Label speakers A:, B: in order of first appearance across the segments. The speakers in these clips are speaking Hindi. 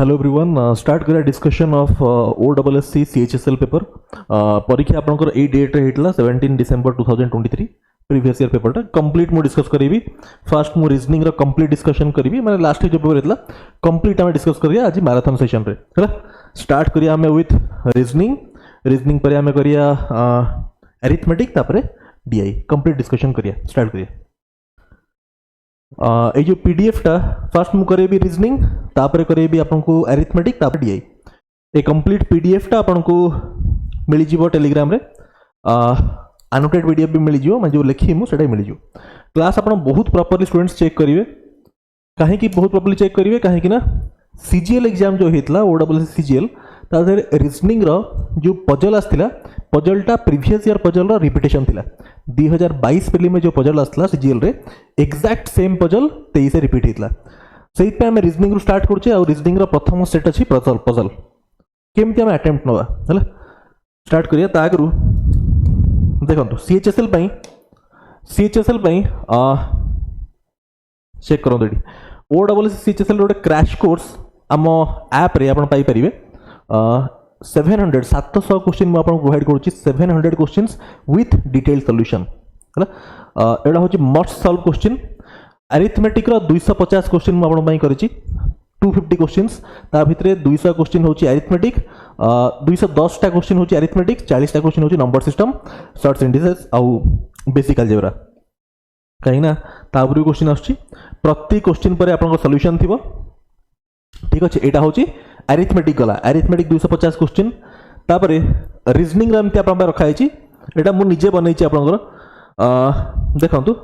A: हेलो एवरीवन स्टार्ट करा discussion of OSSC CHSL paper परीक्षा आपनकर ए डेट रे हेतला 17 डिसेंबर 2023 प्रीवियस ईयर पेपर टा कंप्लीट मु डिस्कस करिवि। फर्स्ट मु रीजनिंग रा कंप्लीट डिस्कशन करिवि, माने लास्ट जो पेपर हेतला कंप्लीट हम डिस्कस करिया आज मैराथन सेशन रे। हला स्टार्ट करिया हमें विथ रीजनिंग पर हमें करिया अरिथमेटिक तापरे डीआई कंप्लीट डिस्कशन करिया। स्टार्ट करिया ये जो पीडीएफ टा फर्स्ट मु करेबी रीजनिंग तापरे करेबी आपनको अरिथमेटिक तापर डीआई। ए कंप्लीट पीडीएफ टा आपनको मिली जीवो टेलीग्राम रे, एनोटेड पीडीएफ भी मिली जीवो, मैं जो लिखी मु सेटा मिली जीवो। क्लास आपण बहुत प्रॉपर्ली स्टूडेंट्स चेक करिवे। काहे कि बहुत प्रॉपर्ली चेक करिवे काहे कि ना सीजीएल एग्जाम जो हेतला ओडब्ल्यूएससी सीजीएल तादर रीजनिंग रो जो पजल आस्थिला पजलटा प्रीवियस ईयर पजल रो रिपीटेशन थिला। 2022 पिली में जो पजल आस्थिला सीजीएल रे एग्जैक्ट सेम पजल 23 रिपीट हेतला। सेहि पे हम रीजनिंग रो स्टार्ट करछे और रीजनिंग रो प्रथम सेट अछि पजल केमति हम अटेम्प्ट नवा। हला स्टार्ट करिया ता आगरु देखंतु सीएचएसएल पई चेक करंतु एडी ओडब्ल्यूएससी सीएचएसएल रो क्रैश कोर्स हम ऐप रे आपण पाई परिबे। 700 क्वेश्चन मैं आपको प्रोवाइड करूँ 700 क्वेश्चंस विथ डिटेल सॉल्यूशन है एटा हूँ मस्ट सॉल्व क्वेश्चन। अरिथमेटिक रो 250 क्वेश्चन मैं आपन करी 250 क्वेश्चंस ता भितरे 200 क्वेश्चन होची अरिथमेटिक, 210 टा क्वेश्चन होची अरिथमेटिक, 40 टा क्वेश्चन होची नंबर सिस्टम, शॉर्ट्स इंडिसेस आउ बेसिक अलजेब्रा। कहीं ना ताबरी क्वेश्चन आछी प्रति क्वेश्चन पर आपन सॉल्यूशन थिबो। ठीक अच्छे एटा होची अरिथमेटिक गला। अरिथमेटिक 250 क्वेश्चन तापरे रीजनिंग एमती आप रखा है। एटा मु निजे बनई आपनकर देखंतु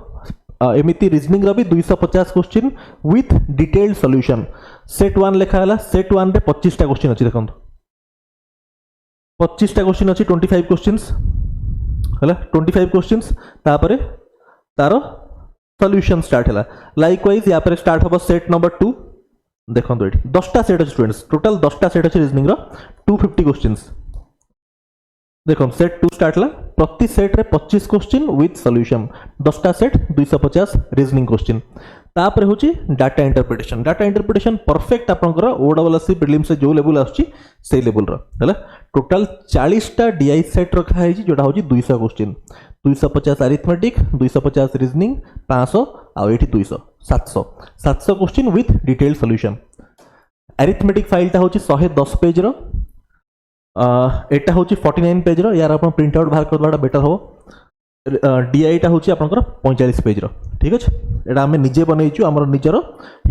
A: एमिति रीजनिंग भी 250 question with detailed solution. Set 1 लिखा है, सेट 1 रे 25 टा क्वेश्चन अछि देखंतु 25 टा क्वेश्चन अछि 25 क्वेश्चंस हला 25 क्वेश्चंस तापरे तारो सॉल्यूशन स्टार्ट हला। लाइकवाइज या पर स्टार्ट होबो सेट नंबर 2 देखो ये 10टा सेट अच्छे स्टूडेंट्स टोटल 10टा सेट अच्छे रीजनिंग 250 क्वेश्चंस देखो सेट 2 स्टार्ट ला प्रति सेट रे 25 क्वेश्चन विथ सॉल्यूशन 10टा सेट 250 रीजनिंग क्वेश्चन। तापर होची डाटा इंटरप्रिटेशन परफेक्ट आपनकर ओडब्ल्यूएससी प्रीलिम्स से जो लेवल आछी से लेवल रो हला टोटल 40टा डीआई सेट रखा है जोटा होची 200 क्वेश्चन 250 अरिथमेटिक 250 रीजनिंग 500 आ एठी 200 700 question with detail solution. Arithmetic file टा होची 110 पेज रो एटा होची 49 पेज रो यार आपण प्रिंट आउट बाहर करबाटा बेटर हो। डीआई टा होची आपनकर 45 पेज रो। ठीक अछि एटा हमें निजे बनैछु हमर निजर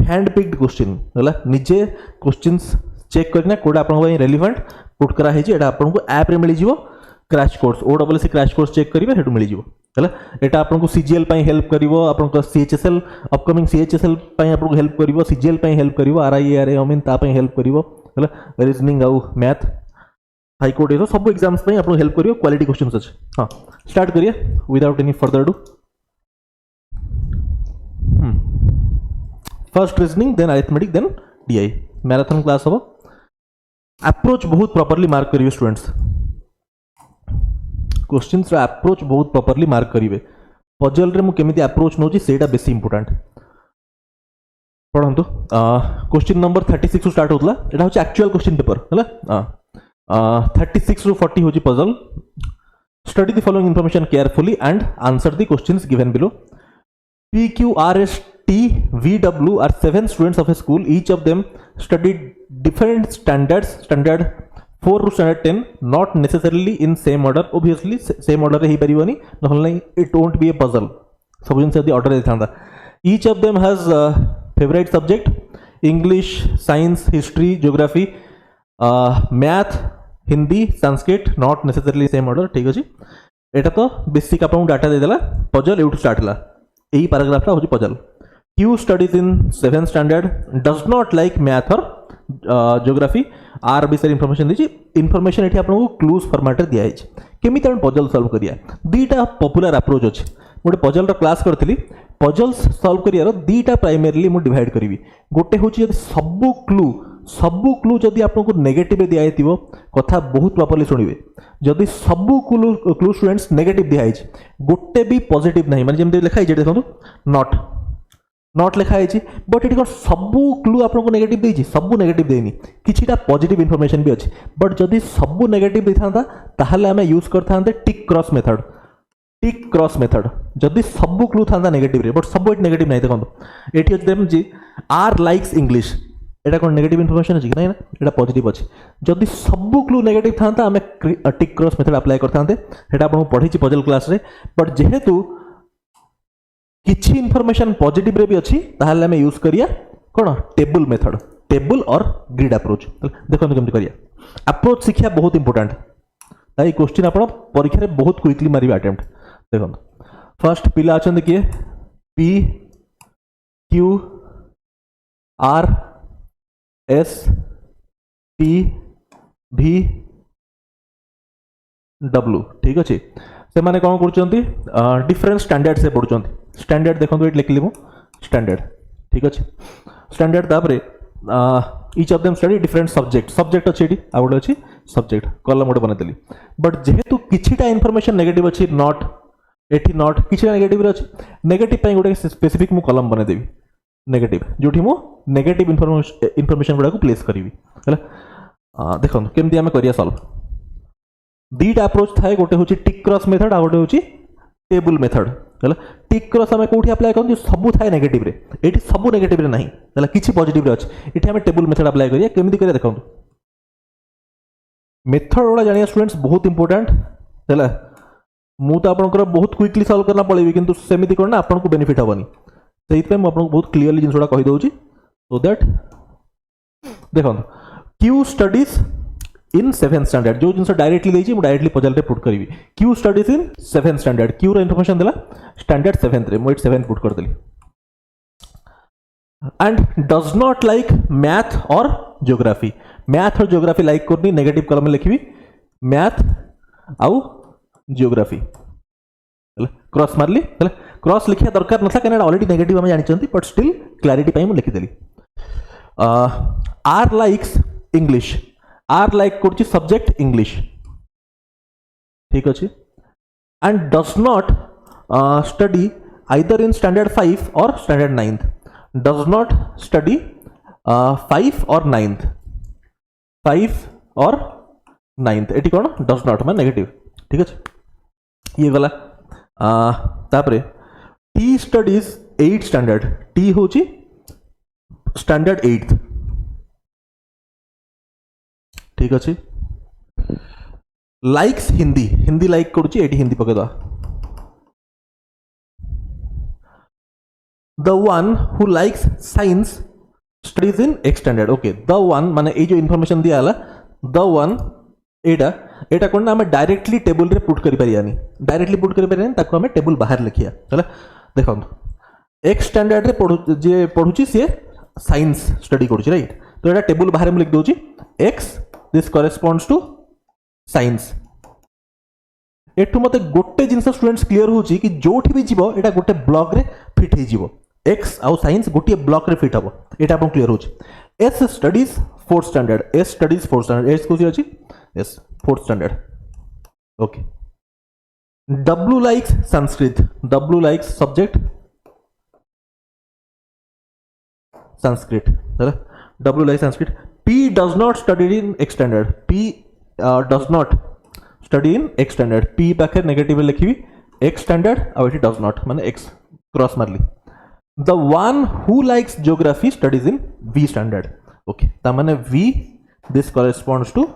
A: हैंड पिक्ड क्वेश्चन हला निजे क्वेश्चंस चेक करना कोडा आपन पई रेलेवेंट पुट करा है। एटा आपन को ऐप रे मिली जीवो crash course OWSC crash course check करिवे हेटु मिली जीवो हला। एटा आपन को सीजीएल पई हेल्प करिवो, आपन को सीएचएसएल अपकमिंग सीएचएसएल पई आपन को हेल्प करिवो, सीजीएल पई हेल्प करिवो, आरआईआरए अमीन ता पई हेल्प करिवो हला। रीजनिंग आउ मैथ हाई कोर्ट ए सब एग्जाम्स पई आपन हेल्प करिवो क्वालिटी क्वेश्चंस अछि। हां स्टार्ट करिए without any further do. First reasoning then arithmetic then DI marathon class हो। अप्रोच बहुत प्रॉपर्ली मार्क करिवे स्टूडेंट्स, क्वेश्चंस रा अप्रोच बहुत प्रॉपर्ली मार्क करिवे। पजल रे मु केमिति अप्रोच नोची सेटा बेसी इंपोर्टेंट पढंतु। क्वेश्चन नंबर 36 टू स्टार्ट होतला एटा होची एक्चुअल क्वेश्चन पेपर हला 36 टू 40 होची puzzle. Study the following information carefully and answer the questions given below. PQRSTVW are 7 students of a school. Each of them studied different standards, standard 4 to standard 10, not necessarily in same order. Obviously same order रे ही परिवनी नहले it won't be a puzzle. सब जन से दी ऑर्डर देथांदा। Each of them has favorite subject English, science, history, geography, math, Hindi, Sanskrit, not necessarily same order। ठीक अछि एटा तो बेसिक आपन डाटा दे देला। पजल एउट स्टार्ट हला यही पैराग्राफ टा होची puzzle. Q studies in 7th standard, does not like math or geography। आर विषय इनफॉरमेशन दीची इनफॉरमेशन एठी आपन को क्लूज फॉर्मेट रे दिया है केमिति हम पजल सॉल्व करिया। दीटा पॉपुलर अप्रोच अछि मोटे पजल रो क्लास करथिली पजल्स सॉल्व करियार दीटा प्राइमरीली मु डिवाइड करिवि। गोटे होची जदी सबु क्लू जदी आपन को नेगेटिव दिया हेतिबो कथा बहुत प्रॉपर्ली सुनिबे। जदी सबु क्लू स्टूडेंट्स नेगेटिव दिया है गोटे भी पॉजिटिव नहीं माने जेमते लिखा है जे देखंतु नॉट लिखा है बट ये सबू क्लू आपको नेगेटिव देती सबू नेगेटिव देनी किछिटा पॉजिटिव इनफॉरमेशन भी अच्छी बट जदि सबू नेगेटिव देता ताहले आम यूज करते tick cross method tick cross method जदि सबू क्लू था नेगेटिव रे बट सब नेगेटिव नहीं देखो ये अच्छे आर लाइक्स इंग्लिश एटा कौन नेगेटिव इनफॉरमेशन अच्छी ना एटा पॉजिटिव अच्छी जदि सबू क्लू नेगेटिव था आम टिक क्रॉस मेथड अप्लाई करते आपको पढ़ी पजल क्लास रे बट जेहेतु किछि इनफॉरमेशन पॉजिटिव रे भी अच्छी ताहले आम यूज करिया कौन टेबल मेथड टेबल और ग्रिड अप्रोच देखो केमती करिया अप्रोच शिक्षा बहुत इंपोर्टेंट ताई क्वेश्चन आप परीक्षा रे बहुत क्विकली मारिबे अटेम्प्ट देखो फर्स्ट पिला अच्छा किए P Q R S T भी डब्ल्यू ठीक अच्छे से माने कौन कर डिफरेंट स्टैंडर्ड से पढ़ुं स्टैंडर्ड देखो ये लिखली मु स्टैंडर्ड ठीक अच्छे स्टैंडर्ड तापर each of them study different subject subject अच्छे ये आ गए अच्छी सब्जेक्ट कलम गोटे बनईदेली बट जेहेतु किछिटा इनफॉरमेशन नेगेटिव अच्छी नॉट एटी नॉट किछिटा नेगेटिव अच्छी नेगेटिव गोटे स्पेसिफिक मु कलम बनईदेवी नेगेटिव जोठी मु नेगेटिव इनफॉरमेशन गुड़ा को प्लेस करी देखो केमती आम करिया सॉल्व दीटा अप्रोच थाए गोटे हूँ टिक क्रॉस मेथड आ गोटे हूँ टेबल मेथड है टिक क्रॉस आम कौटी अप्लाई कर सबू थाए नेगेटिव रे एटी सबू नेगेटिव रे नहीं है किसी पॉजिटिव रे अच्छे ये आम टेबल मेथड अप्लाई करिया केमती करिया देखो मेथड गुड़ा जानिया स्टूडेंट्स बहुत इंपोर्टेंट है मु तो आपंकर बहुत क्विकली सॉल्व करना पड़ेगी किंतु सेमिति करना आपको बेनिफिट हेनी से आपको बहुत क्लीयरली जिनसा कहीदे सो दैट देखो Q studies in 7th standard जो जिन डायरेक्टली देती मुझे डायरेक्टली पजल रे पुट करी Q studies in 7th standard Q रो इनफॉरमेशन देला स्टैंडर्ड 7th रे मुझे 7 पुट कर देली and does not like math और ज्योग्राफी मैथ और ज्योग्राफी लाइक करनी नेगेटिव कलम में लिखी मैथ आउ ज्योग्राफी क्रॉस मारली क्रॉस लिखा दरकार ना कहीं ऑलरेडी नेगेटिव आम जानते बट स्टिल क्लारिटी मुझे लिखिदेली R likes English R like कर सब्जेक्ट इंग्लिश ठीक अच्छे and does not study either in standard 5 और standard 9th does not study 5 और 9th 5 और 9th ये कौन डज नॉट मैं नेगेटिव ठीक अच्छे ये गला तापरे T studies 8th standard T हूँ स्टैंडर्ड 8th ठीक अच्छे लाइक्स हिंदी हिंदी लाइक करुच्ची एटी हिंदी पकेदा the one who likes science studies in extended okay the one माने ये जो इनफॉरमेशन दिया द वन एटा एटा कौन आम डायरेक्टली टेबल रे पुट करि परियानी डायरेक्टली पुट करि परियानी ताको आम टेबल बाहर लिखिया है देखो एक्स स्टैंडर्ड रे जे पढ़ुची सी साइंस स्टडी करुच्ची राइट तो एटा टेबल बाहर में लिख दूची X this corresponds to science एठू मते गोटे जिनस स्टूडेंट्स क्लियर होची कि जोठी भी जीवो एटा गोटे ब्लॉक रे फिट हे जीवो एक्स आउ साइंस गोटे ब्लॉक रे फिट हबो एटा आपन क्लियर होची S studies 4th standard S studies 4th standard S कोसी अछि S 4th standard okay W likes Sanskrit W likes subject Sanskrit है W likes Sanskrit P does not study in extended. P does not study in extended. P पाखे नेगेटिव लिखी extended और it does not माने x क्रॉस मारली. The one who likes geography studies in V standard. Okay. तामाने V this corresponds to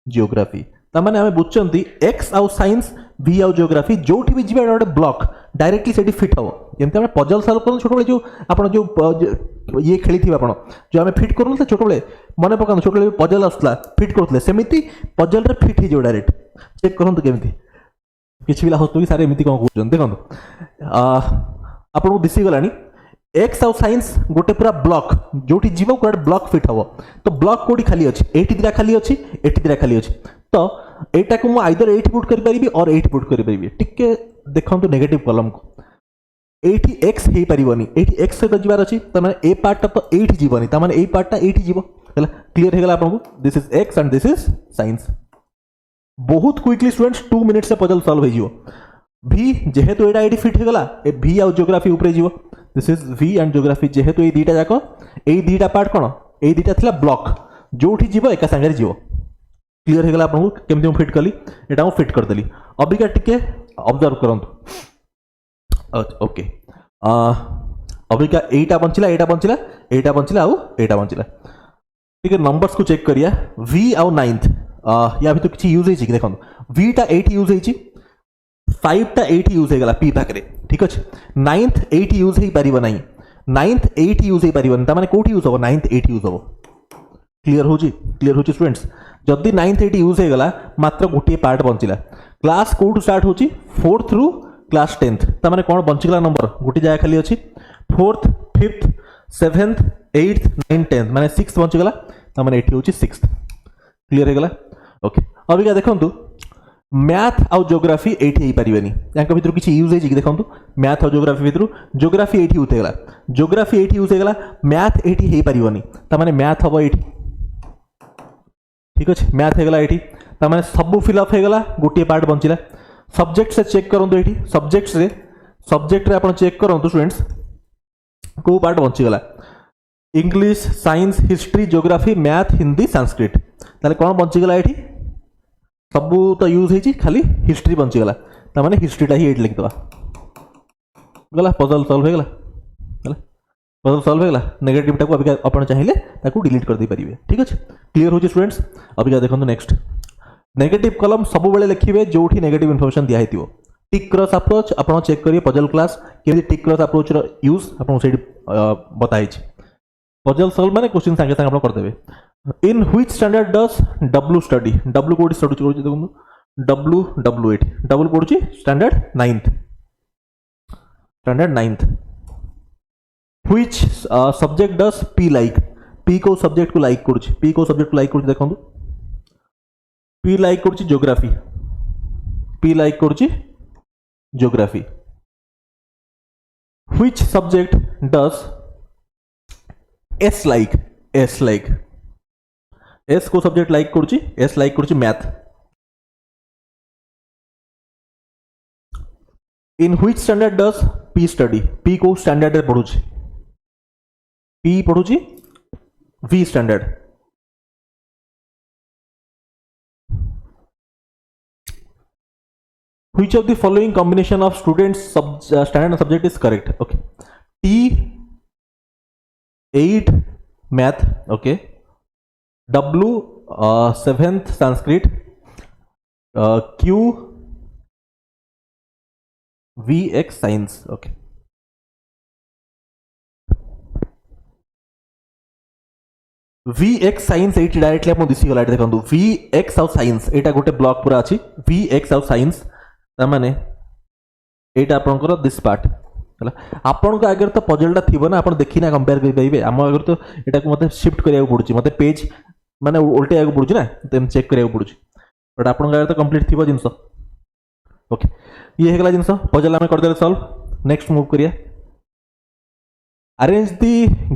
A: geography. तामाने हमें बुझचंती x आउ साइंस V आउ जियोग्राफी जोठी भी जीवा गोटे ब्लॉक डायरेक्टली सेठी फिट हबो जेमते हमें पजल सॉल्व करन छोट बळे जो आपण जो ये खेली थी आपण जो हमें फिट करन छोट बळे मने पकान छोट बळे पजल आसला फिट करथले सेमिति पजल रे फिट ही जो डायरेक्ट चेक करन केमिति किछि बिला होतो कि सारे एमिति कोन कहउछन देखन आपण को दिसि गलानी एक्स आउ साइंस गोटे पूरा ब्लॉक जोठी जीव गोटे ब्लॉक फिट हबो तो ब्लॉक कोडी खाली अछि एठी दिरा खाली अछि एठी दिरा खाली अछि तो एटा को मु आइदर एठी पुट करि परिबी और एठी पुट करि परिबी टिके देखंतु नेगेटिव कॉलम को एठी x हे परिबनी एठी x से तो जीवार अछि त माने ए पार्ट तो एठी जीवनी त माने ए पार्ट ता एठी जीवो हला क्लियर हे गेला आपन को this is x and this is science बहुत क्विकली स्टूडेंट्स 2 मिनट से पजल सॉल्व हो जिवो भि जेहेतु एटा एटी फिट होगला ए भि आउ ज्योग्राफी ऊपर जीवो दिस इज भि एंड ज्योग्राफी जेहेतु ए दीटा जाक ए दीटा पार्ट कोन ए दीटा थिला ब्लॉक जोठी जीवो एका संगे जीवो क्लियर हो गला आपको केमती फिट कली एटा मु फिट कर देली अबिका टिके ऑब्जर्व करंतु ओके अबिका एटा बंचिला आउ एटा बंचिला ठीक है नंबर्स को चेक करिया v आउ 9th या भी तो किछि यूज हेछि देखो v टा 8 यूज हेछि 5 टा 8 यूज हे गला p पाकरे ठीक अछि 9th 8 यूज हे परिबो नाही 9th 8 यूज हे परिबो ता माने कोठी यूज हो 9th 8 यूज हो क्लियर होची स्टूडेंट्स जदि 9th 8 यूज हे गला मात्र गोटे पार्ट बंचिला क्लास कोठु स्टार्ट होची 4th रु क्लास 10th ता माने कोन बंचिला नंबर गोटे जाय खाली अछि 4th 5th 7th 8th 9th 10th माने 6 बंची गला ता माने एठी होची 6th क्लियर हे गला ओके अबी का देखंतु मैथ आउ ज्योग्राफी एठी ही परिबेनी याक भितर किछि यूज हे जी देखंतु मैथ आउ ज्योग्राफी भितर ज्योग्राफी एठी उते गला ज्योग्राफी एठी उते गला मैथ एठी हे परिबोनी ता माने मैथ हबो एठी ठीक अछि मैथ हे गला एठी ता माने सब फिल अप हे गला गोटे पार्ट बंचिला सब्जेक्ट से चेक करंतु एठी सब्जेक्ट रे आपण चेक करंतु स्टूडेंट्स को पार्ट बंची गला English science history geography math Hindi Sanskrit ताले कोन बंची गला एठी सब तो यूज हेची खाली हिस्ट्री बंची गला ता माने हिस्ट्रीटा ही एट लिख दवा गला पजल सॉल्व हो गला पजल सॉल्व हो गला नेगेटिव टाको अभी आपण चाहिले ताको डिलीट कर दे परिबे ठीक अछि क्लियर हो स्टूडेंट्स अभी का देखंतु नेक्स्ट नेगेटिव कॉलम सब बेले लिखिबे जोठी नेगेटिव इंफॉर्मेशन दिया हेतिबो टिक क्रॉस अप्रोच आपण चेक करिए पजल क्लास के टिक क्रॉस अप्रोच रो यूज आपण सेडी बताई छी पजल सॉल्व माने क्वेश्चन संगे संगे आपण कर देबे in which standard does W study W कोड स्टडी करू देखंतु डब्ल्यू एट डब्ल्यू पढुची standard 9th which subject does P like P को सब्जेक्ट को लाइक करूची पी को सब्जेक्ट को लाइक करूची देखंतु पी लाइक करूची ज्योग्राफी पी लाइक करूची geography which subject does S like S को सब्जेक्ट लाइक करूची एस लाइक करूची math in which standard does P study P को स्टैंडर्ड रे पढुची पी पढुची V standard which of the following combination of students standard subject is correct okay T 8 math okay W 7th Sanskrit Q VX science okay VX science एटी डायरेक्टली आपन दिसी गला देखंतु VX आउ साइंस एटा गोटे ब्लॉक पूरा अछि VX आउ साइंस त माने एटा आपनकर दिस पार्ट हला आपन को आगे तो पजलटा थिबो ना आपन देखि ना कंपेयर कर पाइबे हम आगे तो एटा को मते शिफ्ट करिया पड़ुची मते पेज माने उल्टे आगे पड़ुची ना तेम चेक करिया पड़ुची बट आपन आगे तो कंप्लीट थिबो जिंस ओके ये हेगला जिंस पजल हम कर दे सॉल्व नेक्स्ट मूव करिया arrange the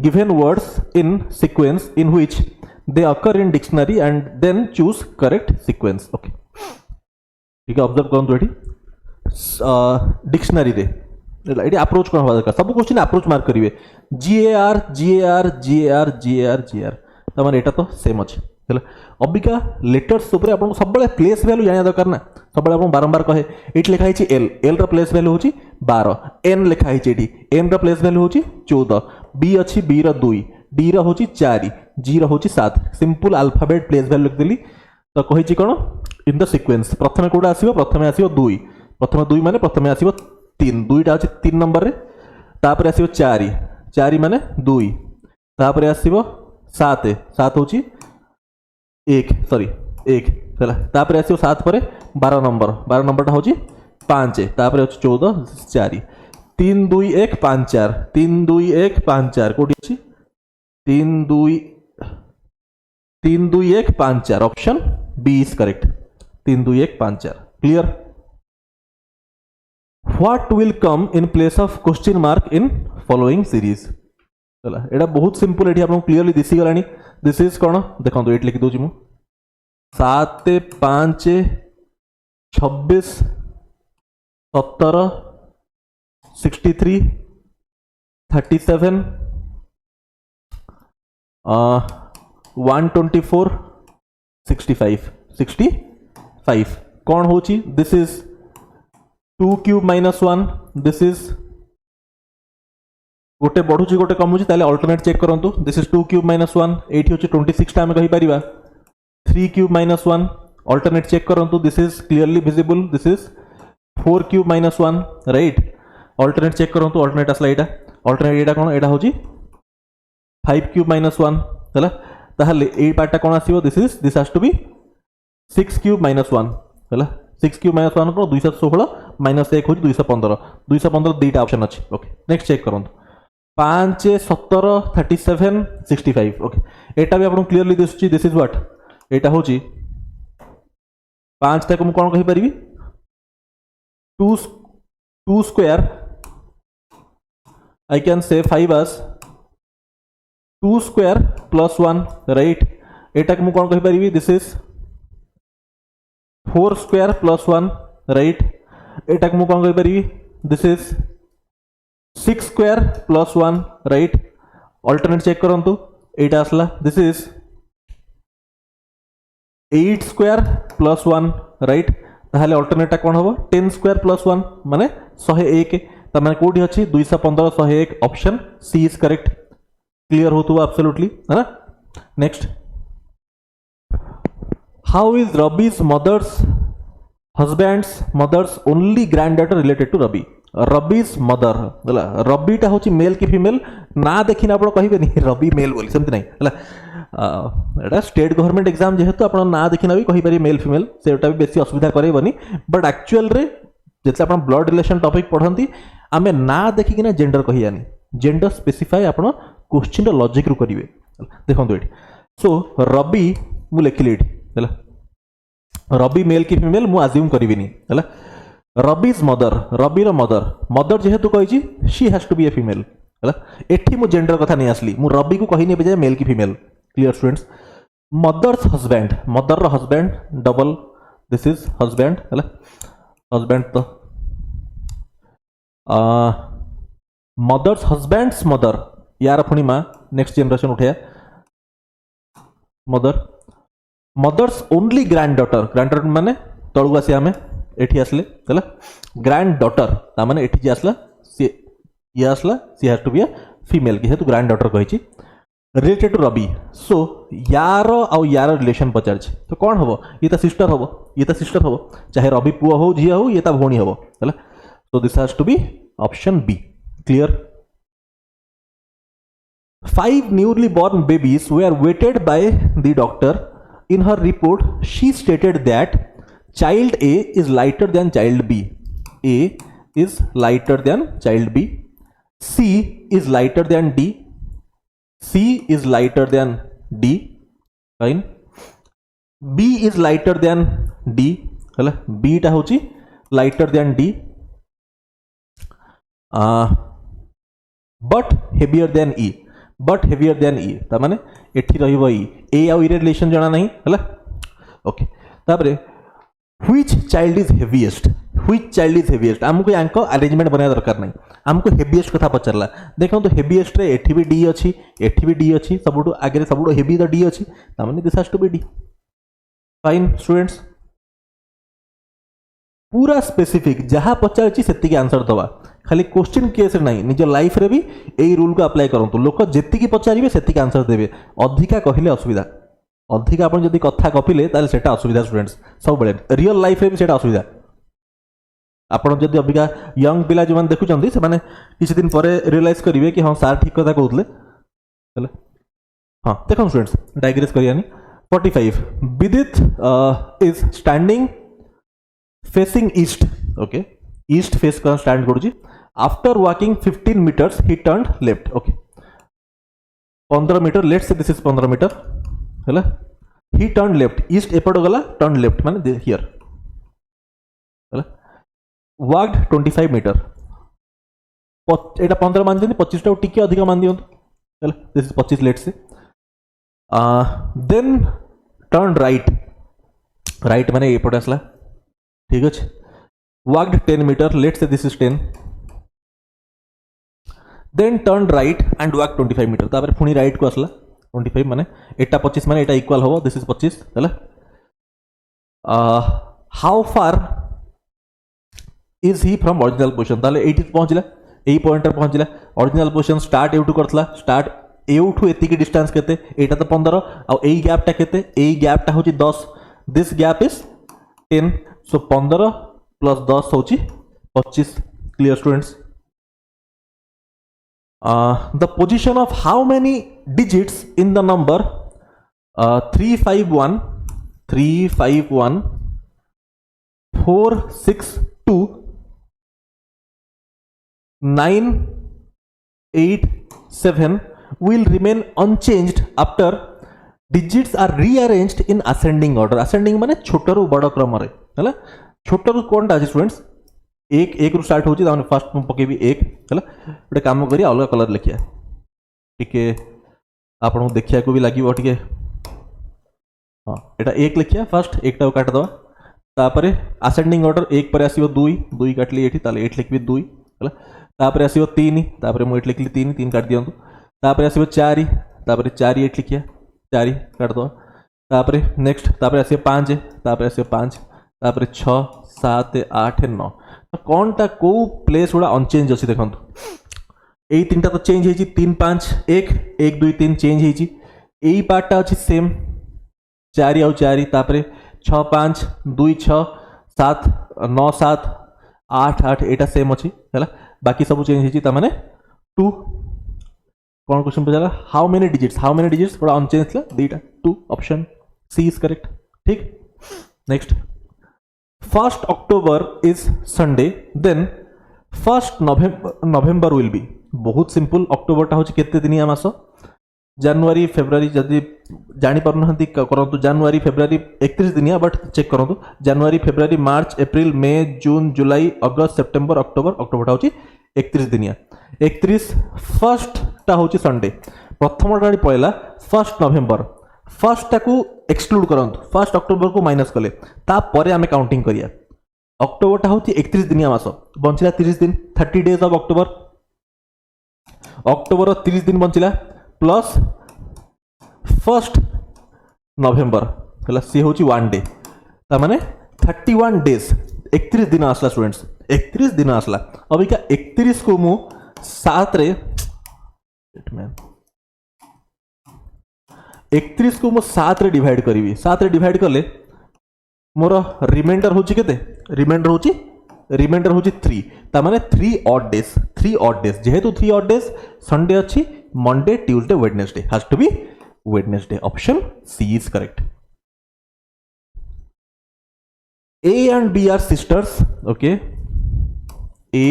A: given words in sequence in which they occur in dictionary and then choose correct sequence okay ठीक है ऑब्जर्व करन तो एठी डिक्शनरी दे एटी अप्रोच कोन होबा दरकार सब क्वेश्चन अप्रोच मार्क करिवे GAR GAR GAR GAR GAR त माने एटा तो सेम अछि हला अबिका लेटर्स ऊपर आपन सब बळे प्लेस वैल्यू जानिया दरकार ना सब बळे आपन बारंबार कहे एटी लिखा हिची L रो प्लेस वैल्यू होची 12 N लिखा हिची एटी N रो प्लेस वैल्यू होची 14 B अछि B रो 2 D रो होची 4 G रो होची 7 सिंपल अल्फाबेट प्लेस वैल्यू लिख देली तो कहिची कोन इन द सीक्वेंस प्रथमे कोडा आसीबो प्रथमे आसीबो 2 प्रथमे 2 माने प्रथमे आसीबो 3 दुईटा अछि 3 नंबर रे तापर आसीबो 4 4 माने 2 तापर आसीबो 7 7 होची 1 सॉरी 1 चला तापर आसीबो 7 परे 12 नंबरटा होची 5 तापर होची 14 4 3 2 1 5 4 3 2 1 5 4 कोठी अछि 3 2 1 5 4 option B is correct 3 2 1 5 4 clear What will come in place of question mark in following series चला एटा बहुत सिंपल एठी आपन क्लियरली दिसी गलानी दिस इज कोन देखंतु एट लिखि दोची मु 7 5 26 17 63 37 124 65 कौन होची this is 2 cube minus 1 this is गोटे बढ़ुची गोटे कमुची ताले अल्टरनेट चेक करंतु दिस इज 2 क्यूब माइनस 1 एठी होची 26 टा हम कहि परिबा 3 क्यूब माइनस 1 अल्टरनेट चेक करंतु this is clearly visible this is 4 cube minus 1 right alternate check करंतु अल्टरनेट असला एटा अल्टरनेट एटा कोन एटा होची 5 क्यूब माइनस 1 हला ताहले ए पार्टटा कोन आसीबो this has to be 6 cube minus 1 हला 6 क्यूब माइनस 1 को 216 माइनस 1 होची 215 दुईटा ऑप्शन अछि ओके नेक्स्ट चेक करंतु 5 17 37 65 ओके एटा भी आपन क्लियरली दिसछि दिस इज व्हाट एटा होची 5 टाको मु कोन कहि परिबी 2 square I can say 5 as 2 square plus 1 right एटा को मु कोन कहि परिबी this is 4 square plus 1 right एटा को मु कोन कहि परिबी this is 6 square plus 1 right alternate check करंतु एटा असला this is 8 square plus 1 right ताहले अल्टरनेट कोन होबो 10 square plus 1 माने 101 त माने कोठी अछि 215 101 option C is correct clear होतु एब्सोल्युटली है ना next how is Rabi's husband's mother's only granddaughter related to Rabi Rabi's mother हला रबीटा होची मेल की फीमेल ना देखिना आपण कहिबे नि रबी मेल बोली सेमति नै हला एटा स्टेट गवर्नमेंट एग्जाम जेहेतु आपण ना देखिना भी कहि पारि मेल फीमेल सेटा भी बेसी असुविधा करेबनी बट एक्चुअल रे जेते आपण ब्लड रिलेशन टॉपिक पढंती आमे ना देखिकिना जेंडर कहियानी जेंडर स्पेसिफाई आपण क्वेश्चन रो लॉजिक रु करिवे देखंतु एठी सो रबी मु लेखिली एठी हला रबी मेल की फीमेल मु अज्यूम करिविनी हला रबीज मदर रबी रो मदर जेहेतु कहिची she has to be a female हला एठी मु जेंडर कथा नै आसली मु रबी को कहिने बजाय मेल की female clear students mother's husband mother रो husband double this is husband हला हस्बैंड तो मदर्स हस्बैंड्स मदर यार पुणी माँ नेक्स्ट जनरेशन उठे मदर्स ओनली ग्रैंडडॉटर माने तळु आसी आमे एठी आसले हला ग्रैंडडॉटर ता माने एठी जे आसला सी ये आसला C has to be a female की हेतु ग्रैंडडॉटर कहिची रिलेटेड टू रबी सो यार रिलेशन पचार तो कौन हम ये तो सिस्टर हम चाहे रबी पुओ हो झी हो ये भौणी हम है so this has to be option B clear 5 newly born babies were weighted by the doctor in her report she stated that child A is lighter than child B A is lighter than child B C is lighter than D C is lighter than D fine B is lighter than D हला B टा होची lighter than D but heavier than E ता माने एठी रहिबो E A आ E रिलेशन जणा नहीं हला ओके तापरे which child is heaviest हमको यांको अरेंजमेंट बना दरकार नहीं हमको हेवीएस्ट कथा पचरला देखो तो हेवीएस्ट रे एठी भी डी अछि सबुटो आगे सबुटो हेवी द डी अछि ता माने this has to be D fine students पूरा स्पेसिफिक जहाँ पचारछि सेतिकी आंसर दवा खाली क्वेश्चन केस नहीं निज लाइफ रे भी एई रूल को अप्लाई करंतु लोक जेतिकी पचारिबे सेतिकी आंसर देबे अधिका कहिले असुविधा अधिका आपण जदी कथा कपिले ताले सेटा असुविधा स्टूडेंट्स सब बेले रियल लाइफ रे भी सेटा असुविधा आपण जदी अबिका यंग पिला जो देखु चंदी से माने किछि दिन परे रियलाइज करिवे कि हां सर ठीक कथा कहउतले चले हां देखो स्टूडेंट्स डायग्रेस करियानी 45 Vidit is standing facing east okay east face का स्टैंड करूची after walking 15 metres he turned left okay 15 metre let's say this is 15 metre हैला ही टर्न लेफ्ट ईस्ट एपट गला टर्न लेफ्ट माने हियर हैला वॉक्ड 25 मीटर एटा 15 मान दियंती 25 टा टिके अधिक मान दियंतु हैला this is 25 let's say then turn right माने एपट आसला ठीक अछि walked 10 meter, let's say this is 10, then turned right and walked 25 meter, तापर पुणी right को असला 25 माने एटा 25 माने एटा इक्वल होबो, this is 25 हैला। how far is he from original position, ताले 80 पहुंचला, एई पॉइंट रे पहुंचला, ओरिजिनल पोजीशन स्टार्ट एउटू करथला, स्टार्ट एउटू एतिकी डिस्टेंस केते, एटा तो 15 आ एई गैपटा केते, एई गैपटा होची 10, this gap is 10, so 15 plus 10 होची 25। Clear students? the position of how many digits in the number 351 462 987 will remain unchanged after digits are rearranged in ascending order। ascending माने छोटरू बड़ क्रम रे हैला। छोटरू कोनटा अछि स्टूडेंट्स, एक रु स्टार्ट होची, ताने फर्स्ट में पकेबी एक हैला। गोटे काम करिया अलग कलर लिखिया, टिके आपन देखिया को भी लागिवो टिके। हां एटा एक लिखिया, फर्स्ट एकटा काट दवा, तापरे असेंडिंग ऑर्डर एक पर आसीबो 2 2 काटली एठी, ताले 8 लिखबी 2 हैला। तापरे आसीबो 3, तापरे मु 8 लिखली 3 3 काट दियंतु। तापरे आसीबो 4, तापरे 4 8 लिखिया, 4 काट दवा। तापरे नेक्स्ट, तापरे आसीबो 5, तापरे आसीबो 5, तापरे 6 7 8 9। कौनटा को प्लेस गुड़ा अनचेंज अच्छी देखो, यही तीन तो चेंज है 3 5 1 1 2 3 चेंज है, यही पार्टा अच्छी सेम 4 आउ 4, तापरे 6 5 2 6 7 9 7 8 8 एटा सेम अच्छी है, बाकी सब चेंज है माने 2। कौन क्वेश्चन पचारा, हाउ मेनी डिजिट्स थोड़ा अनचेंज था दीटा 2, ऑप्शन सी इज करेक्ट। ठीक, next 1st October is Sunday, then 1st November will be, बहुत सिंपल। अक्टोबर टा होची केते दिनिया मास, जनवरी फेब्रुआरी, जदि जानि पारु नहंती करंतु जनवरी फेब्रुआरी 31 दिनिया, बट चेक करंतु जनवरी फेब्रुआरी मार्च एप्रिल मे जून जुलाई अगस्त सेप्टेम्बर अक्टोबर, अक्टोबर टा होची 31 दिनिया। 31 फर्स्ट टा होची संडे, प्रथम टा पळेला 1st नवेम्बर, फर्स्ट टाकू एक्सक्लूड करंतु, 1st अक्टोबर को माइनस कले, तापर आमे काउंटिंग करिया। अक्टोबर टा होची 31 दिनिया मास, बंचिला 30 दिन, 30 डेज ऑफ अक्टोबर, अक्टोबर 30 दिन बंचिला, प्लस 1st नवेम्बर हला सी होची 1 डे, ता माने 31 डेज, 31 दिन आसला स्टूडेंट्स, 31 दिन आसला। अभी क्या 31 को मु 7 रे 31 को मु 7 रे डिवाइड करी, 7 रे डिवाइड करले मोर रिमाइंडर होची केते, रिमाइंडर होची 3, ता माने 3 ऑड डेज, जेहेतु 3 ऑड डेज, संडे अच्छी, Monday Tuesday Wednesday, has to be Wednesday, option C is correct. A and B are sisters, okay, A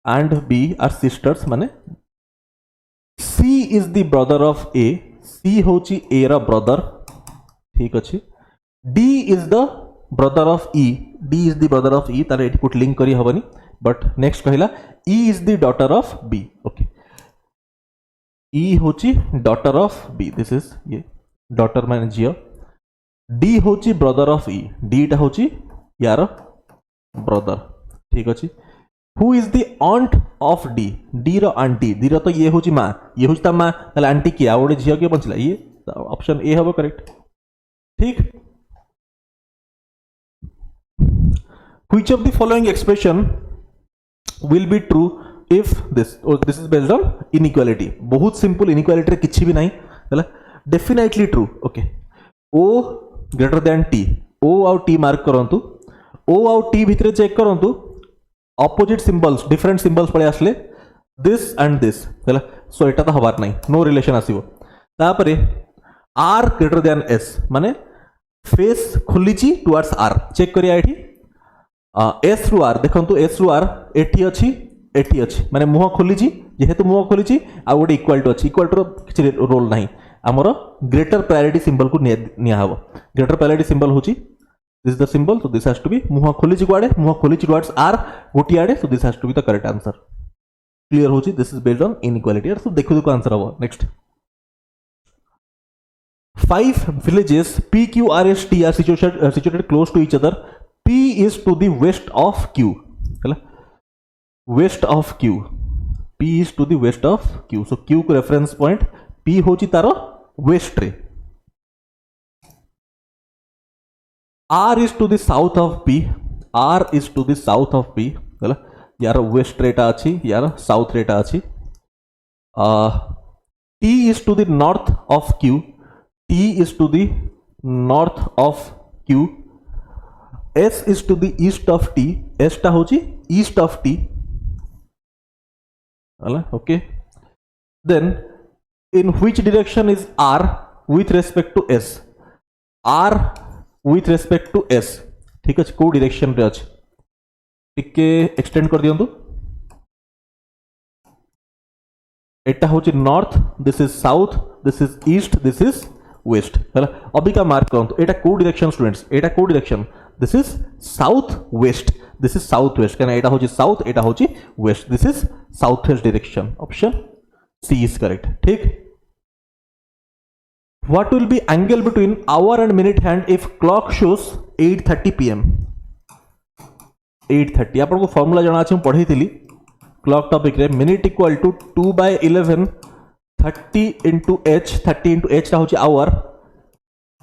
A: and B are sisters माने C is the brother of A, C होची A रा ब्रदर, ठीक अच्छी। D is the brother of E, D is the brother of E, तारे एटी पुट लिंक करी हबनी, बट नेक्स्ट कहिला E is the daughter of B, okay, E होची daughter of B, this is ये daughter माने झियो। D होची brother of E, D टा होची यार ब्रदर, ठीक अच्छी। Who is the aunt of D, D रो आंटी, डी रो तो ये होची माँ, ये होची ता माँ, ताले आंटी किया ओडे झियो के बंचला, ये ऑप्शन ए हबो करेक्ट। ठीक, which of the following expression will be true if this, और this is based on inequality, बहुत सिंपल, इनइक्वालिटी रे किछि भी नहीं हला, definitely true, okay. O greater than T, O आउ टी मार्क करंतु, ओ आउ टी भितरे चेक करंतु, ऑपोजिट सिंबल्स, डिफरेंट सिंबल्स पळे आसले, दिस एंड दिस हैला, सो एटा तो हबार नहीं, नो रिलेशन आसीबो। तापरे आर ग्रेटर देन एस माने फेस खोलीची टुवर्ड्स आर, चेक करिया एठी एस रु आर, देखंतु एस रु आर एठी अछि माने मुह खोलीची, जेहेतु मुह खोलीची आ गोटे इक्वल टू अछि, इक्वल टू किछि रोल नाही, हमर ग्रेटर प्रायोरिटी सिंबल को निया हबो। ग्रेटर प्रायोरिटी सिंबल होची this is the symbol, so this has to be मुह खोलीची गुआडे, मुह खोलीची टुवर्ड्स आर गोटी आडे, so this has to be the correct answer. Clear होची, this is based on inequality, so देखो देखो आंसर हबो। Next 5 villages P Q R S T are situated close to each other, P is to the west of Q है west of Q P is to the west of Q so Q को रेफरेंस पॉइंट P होची तारो वेस्ट रे R is to the south of P R is to the south of P है यार वेस्ट रेटा अच्छी यार साउथ रेटा अच्छी T is to the north of Q. T is to the north of Q. S is to the east of T. S टा होची east of T. Okay. Then in which direction is R with respect to S? R with respect to S. ठीक है को डायरेक्शन रे अछि टिके एक्सटेंड कर दियंतु एटा होची north this is south this is east this is west है अबिका मार्क करंतु एटा को डायरेक्शन स्टूडेंट्स एटा को direction this is south west this is south west कहना एटा होची साउथ एटा होची west this is south west direction option C is correct ठीक what will be angle between hour and minute hand if clock shows 8:30 pm 8:30 आपन को फार्मूला जाना अछि हम पढै थिली क्लॉक टॉपिक रे minute equal to 2/11 30 into h 30 into h टा होची hour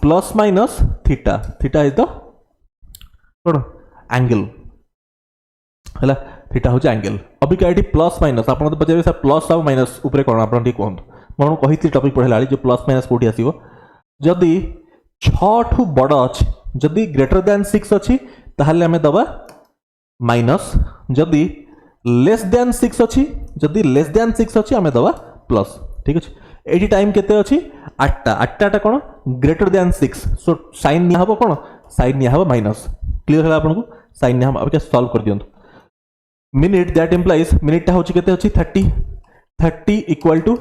A: plus minus theta theta is the कोन एंगल हला थीटा होची एंगल अभी का प्लस माइनस आपन तो बजाय सर प्लस और माइनस ऊपर कोन आपन ठीक कोन मन कहितली टॉपिक पढला जो प्लस माइनस कोठी आसीबो जदी 6 ठू बड़ अछि जदी ग्रेटर देन 6 अछि ताहले हमें दबा माइनस जदी लेस देन 6 अच्छी जदि लेस देन 6 अच्छी आम दवा प्लस ठीक अच्छे ये टाइम केते अच्छी 8टा कौन ग्रेटर देन 6 सो साइन निया हबो कौन साइन निया हबो माइनस क्लियर है आपन को साइन निया हम अब क्या सॉल्व कर दियंतु मिनिट दैट इंप्लाइज मिनिट टा होची केते अच्छी 30 equal to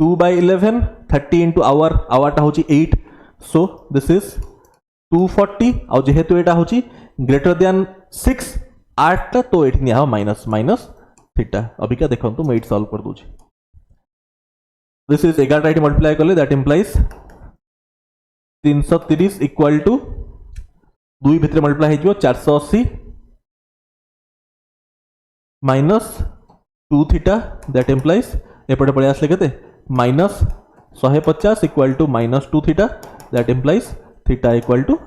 A: 2/11 30 into hour hour टा होची 8 सो दिस इज 240 और जेहेतु एटा होची ग्रेटर देन 6 8 तो ये निया माइनस माइनस थीटा अभी क्या देखो तो मैं एट सॉल्व कर दूची दिस इज 11 मल्टीप्लाई कर ले दैट इंप्लाइज 330 इक्वल टू 2 भितर मल्टीप्लाई हो 480 माइनस 2 थीटा दैट इंप्लाइज एपटे पड़े आसले केते minus 150 equal to minus 2 theta that implies theta equal to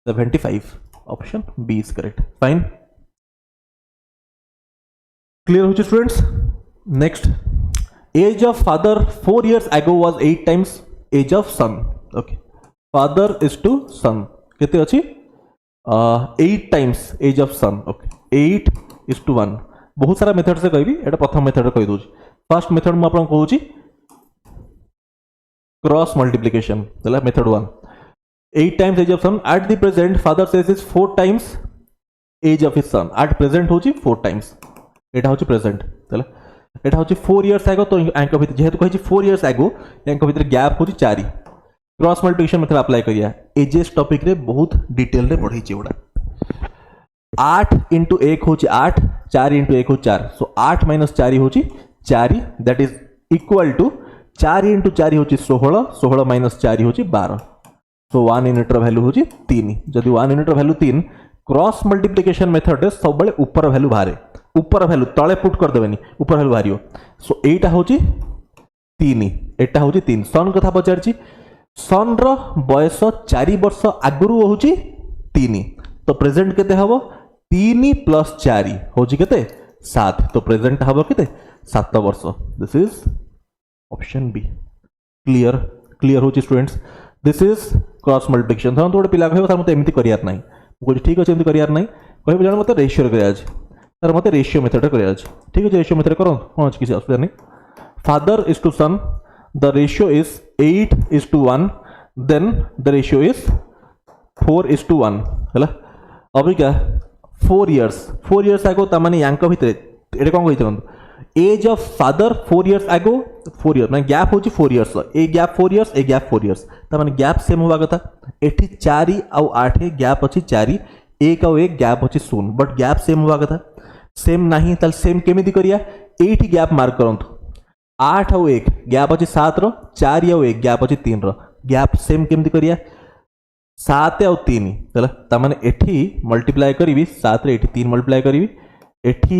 A: 75 option B is correct fine clear हो students next age of father 4 years ago was 8 times age of son okay father is to son केते अछि 8 times age of son okay 8:1 बहुत सारा मेथड से कहबी एटा प्रथम मेथड कहि दोछि फर्स्ट मेथड म आपन कहूछि क्रॉस मल्टीप्लिकेशन तला method 1 8 times age of son at the present father says is 4 times age of his son at present होची 4 times एटा होची प्रेजेंट तला एटा होची 4 years ago तो एंको भीतर जेहेतु कहिची 4 years ago एंको भीतर गैप होची 4 क्रॉस मल्टीप्लिकेशन मेथड अप्लाई करिया एजेस टॉपिक रे बहुत डिटेल रे पढै छी ओडा 8 into 1 होची 8 4 into 1 हो 4 सो 8 minus 4 होची 4 that is equal to 4 into 4 होची 16 16 minus 4 होची 12 सो 1 यूनिट वैल्यू होची 3 जदि 1 unit value 3 cross multiplication method रे सब बेले ऊपर वैल्यू बाहरे ऊपर वैल्यू तळे पुट कर देबेनी ऊपर वैल्यू बाहरियो सो एटा होची 3 एटा होची 3 सन कथा पचारची सन रो बयस 4 वर्ष आगुरु होची 3 तो प्रेजेंट केते हबो 3 + 4 होची केते 7 तो प्रेजेंट हबो केते 7 वर्ष this is option B clear clear होची students this is cross multiplication तो गोटे पिला कहबो सर मते एमिति करियार नै बोली ठीक अछि एमिति करियार नै कहबो जान मते रेशियो करिया अछि सर मते रेशियो मेथड करिया अछि ठीक अछि रेशियो मेथड करो कोन अछि किसी असुविधा नै father is to son the ratio is 8:1 then the ratio is 4:1 हला अभी क्या 4 years ago ता माने यांक भितरे एटे कोन कहितन age of father 4 years ago 4 years माने गैप होची 4 years ए गैप 4 years ए गैप 4 years ता माने गैप सेम होबा कथा एठी 4 आउ 8 गैप अछि 4 1 आउ 1 गैप अछि 0 बट गैप सेम होबा कथा सेम नाही ताल सेम केमिति करिया एठी गैप मार्क करंतु 8 आउ 1 गैप अछि 7 रो 4 आउ 1 गैप अछि 3 रो गैप सेम केमिति करिया 7 ଆଉ 3 ହେଲା ତା ମାନେ ଏଠି ମଲ୍ଟିପ୍ଲାଏ କରିବି 7 ରେ ଏଠି 3 ମଲ୍ଟିପ୍ଲାଏ କରିବି ଏଠି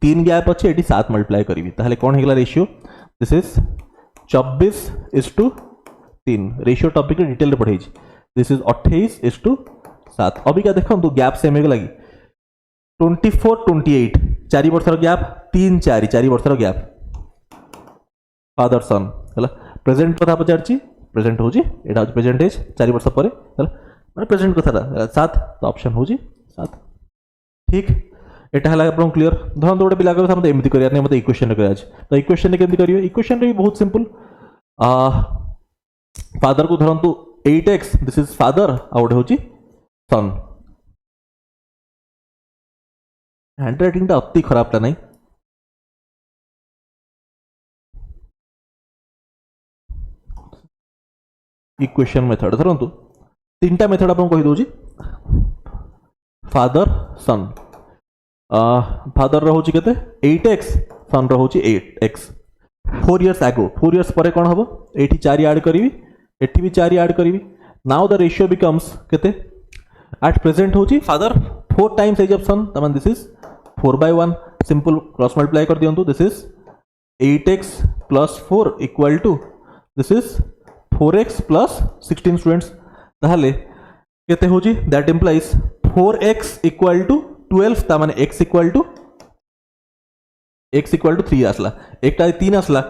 A: 3 ଗ୍ୟାପ୍ ଅଛି ଏଠି 7 ମଲ୍ଟିପ୍ଲାଏ କରିବି ତାହେଲେ କ'ଣ ହେଇଗଲା ratio this is 24:3 ratio topic detail रे पढ़ाई दिस इज 28:7 अबिका देखो गैप सेम हो लगी 24-28 4 वर्षर गैप 3-4 वर्षर गैप फादर सन है प्रेजेंट कथा पचार प्रेजेंट हूँ यहाँ प्रेजेंट एज 4 वर्ष पर मैंने प्रेजेंट कथा 7 तो ऑप्शन हूँ 7 ठीक एटा है आप क्लीयर धरत गोटे पिला मतलब एमती करें मतलब इक्वेशन कराया तो इक्वेशन केमती करेंगे इक्वेशन भी बहुत सिंपल फादर को धरतु 8x दिस इज फादर आ गोटे हूँ सन हैंड राइटिंग अति खराब टा नहीं इक्वेशन मेथड धरतु 3टा मेथड आपको कही दूसरी फादर सन फादर रोचे के 8x सन रोचे 8x 4 years ago 4 years पर कौन हम ये 4 ऐड करी एटी भी 4 ऐड करी नाउ द रेशियो बिकम्स केते एट प्रेजेंट होची father 4 times age of son तमन this is 4/1 simple cross multiply कर दियंतु this is 8x + 4 equal to this is 4x + 16 students ताहले केते होची that implies 4x equal to 12 ता माने x इक्वल टू 3 आसला एकटा 3 आसला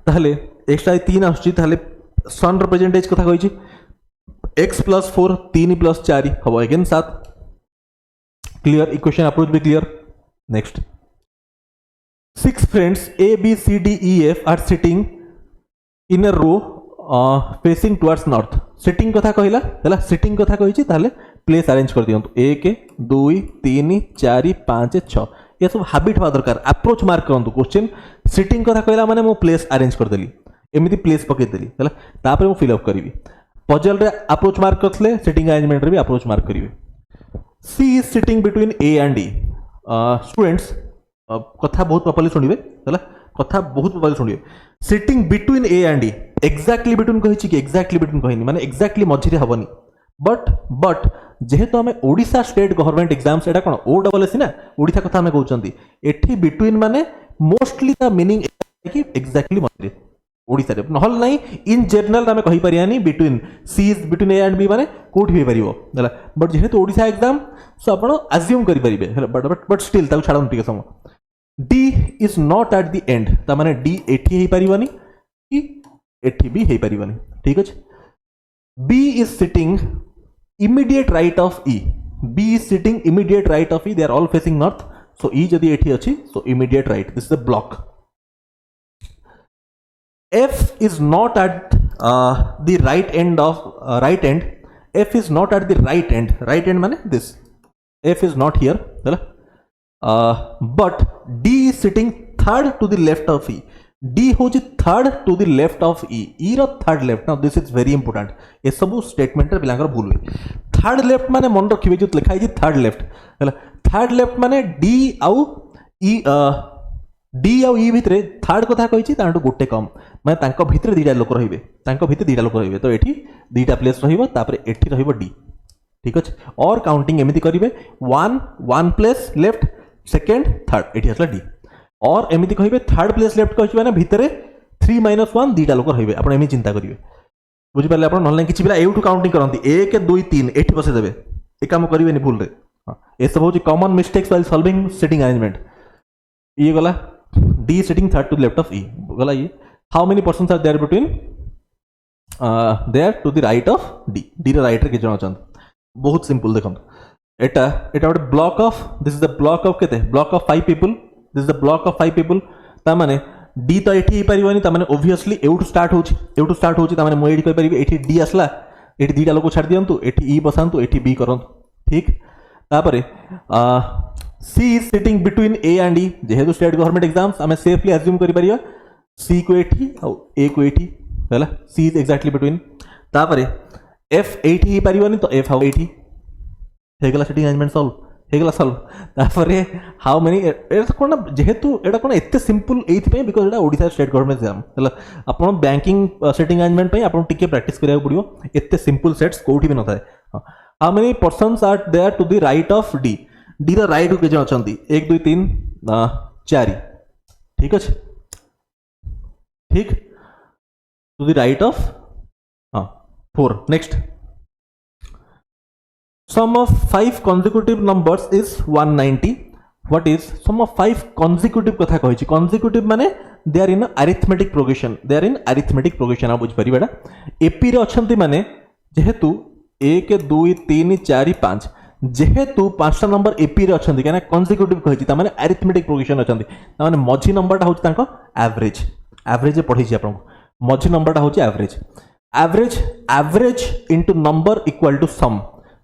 A: ताहले एक्स्ट्रा 3 आसची ताहले सन रिप्रेजेंटेज कथा कहिची x + 4 3 + 4 हबो अगेन 7 क्लियर इक्वेशन अप्रोच भी clear next 6 friends a b c d e f are sitting in a row facing towards north sitting कथा कहिला हला सिटिंग कथा कहिची ताहले प्लेस अरेंज कर दियंतु 1 2 3 4 5 6 ये सब हैबिट हवा दरकार अप्रोच मार्क करंतु क्वेश्चन सिटिंग कथा कहला माने मो प्लेस अरेंज कर देली एमिति प्लेस पके देली हला तापर मो फिल अप करिवि पजल रे अप्रोच मार्क करथले सिटिंग अरेंजमेंट रे भी अप्रोच मार्क करिवि C is sitting between A and D students कथा बहुत प्रॉपर्ली सुनिबे हला कथा बहुत प्रॉपर्ली सुनिबे sitting between A and D exactly between कहिछि कि एक्जेक्टली बिटवीन कहिनी माने एक्जेक्टली मझिरे हबनी बट जेहेतु आम ओडिशा स्टेट गवर्नमेंट एग्जाम्स एटा कोन ओ डबल एस ना ओडिशा कथा आम कहउचंती एठी बिटवीन माने मोस्टली द मीनिंग कि एक्जेक्टली मझिरे ओडिशा रे नहल नाही इन जनरल आम कहि परियानी between C is between A and B माने कोठी होई परिबो हला बट जेहेतु ओडिशा एग्जाम सो आपण अज्यूम करि परिबे बट स्टिल ताऊ छाडन टिके समय D is not at the end ता माने D एठी हेई परिबनी कि एठी भी हेई परिबनी ठीक अछि B is sitting immediate right of E B is sitting immediate right of E they are all facing north so E जदि एठी अछि so immediate right this is a block F is not at the right end of right end F is not at the right end माने this F is not here हैला but D is sitting third to the left of E. D होची third to the left of E. E row third left. Now this is very important. ये सब statement रे बिलांगर भूल हुई. Third left माने मन रखिबे जो लिखा है जी third left. हैला third left माने D आउ E D आउ E भितरे third कथा कहिची तांटो गोटे कम. माने तांको भितरे दीटा लोक रहिबे. तांको भितरे दीटा लोक रहिबे. तो एठी दीटा प्लेस रहिबो तापरे एठी रहिबो D. ठीक अछि. और काउंटिंग एमिति करिवे 1 प्लेस लेफ्ट सेकेंड थर्ड एठी असला डी और एमिति कहिबे थर्ड प्लेस लेफ्ट कहछि माने भितरे 3 - 1 दीटा लोक रहिबे आपण एमि चिंता करिवे बुझि परले आपण नहले किछि बिला एउटु काउंटिंग करंती 1 2 3 एठी बसे देबे ए काम करिवेनी भूल रे हां ए सब होछि common mistakes while solving sitting arrangement ये गला D sitting third to the left of E गला ये how many persons are there between there to the right of D D रे राइट रे के जण अछन बहुत सिंपल देखम एटा गोटे block of this is the block of केते block of 5 people this is the block of 5 people ता माने डी तो एठी ही परिवानी ता माने ऑब्वियसली एउटु स्टार्ट होची ता माने मो एठी कहि परिबे एठी डी असला एठी दीटा लोक छाड़ दियंतु एठी ई बसांतु एठी बी करंतु ठीक तापरे C is sitting between A and E जेहेतु स्टेट गवर्नमेंट एग्जाम्स हमें सेफली अज्यूम करि परिबा सी को एठी और ए को एठी हैला सी इज एक्जेक्टली बिटवीन तापरे एफ एठी ही परिवानी तो एफ हाउ एठी हेगला सिटिंग अरेंजमेंट सॉल्व हेगला सॉल्व तापरे हाउ मेनी एटा कोन जेहेतु एटा कोन एते सिंपल एथि पे because Etah Odisha state government exam हला आपण बैंकिंग सिटिंग अरेंजमेंट पे आपण टिके प्रैक्टिस करिया पड़ियो एते सिंपल सेट्स कोठी भी न थाए how many persons are there to the right of D D र राइट के जन अछंती 1 2 3 4 ठीक अछि ठीक to the right of 4 next sum of 5 consecutive numbers is 190 what is sum of 5 consecutive कथा कहि consecutive माने they are in arithmetic progression they are in arithmetic progression आ बुझ परिबेडा एपी रे अछंती माने जेहेतु 1 2 3 4 5 जेहेतु 5टा नंबर एपी रे अछंती काना consecutive कहि ता माने arithmetic progression अछंती ता माने मझी नंबर टा होची तांको एवरेज एवरेज पढी छी आपन मझी नंबर टा होची average average average into number equal to sum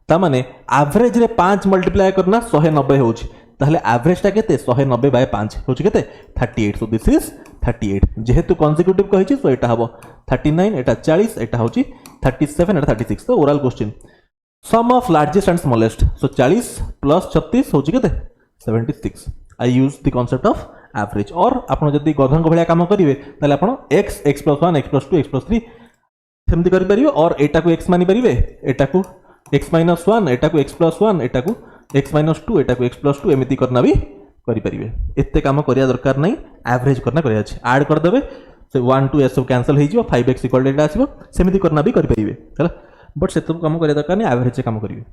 A: तामाने एवरेज रे 5 मल्टीप्लाई करना 190 होची ताहले एवरेज टा केते 190 बाय 5 होची केते 38 सो दिस इज 38 जेहेतु कंसेक्यूटिव कहिछि सो एटा हबो 39 एटा 40 एटा होची 37 एटा 36 तो oral question sum of largest and smallest so 40 plus 36 होची केते 76 I use the concept of average और आपण जदी गधन भलिया काम करिवे ताले आपण x x + 1 x + 2 x + 3 सेमति करि परिवे और एटा को x मानि परिवे एटा को x - 1 एटा को x + 1 एटा को x - 2 एटा को x + 2 एमिति करना भी करि परिवे एते काम करिया दरकार नै एवरेज करना करिया अछि ऐड कर देबे से 1 2 सब कैंसिल हे जिवो 5x = एटा आसीबो सेमिति करना भी करि परिवे हला बट से तो काम करिया दरकार नै एवरेज काम करिवे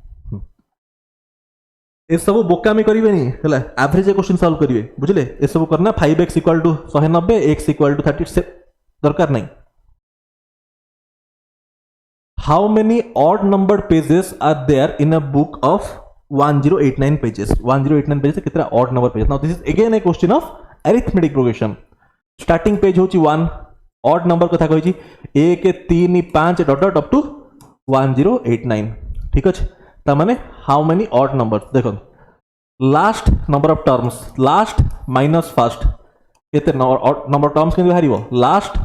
A: ए सब बोकामी करिवे नी हला एवरेज क्वेश्चन सॉल्व करिवे बुझले ए सब करना 5x = 190 x = 37 दरकार नै How many odd numbered pages are there in a book of 1089 pages? 1089 pages कितना odd number pages? Now this is again a question of arithmetic progression. Starting page होची 1 odd number कथा कहिची 1 3 5 डॉट डॉट अप टू 1089 ठीक अछि त माने how many odd numbers देखो last number of terms last minus first केते number terms केते बाहरिबो last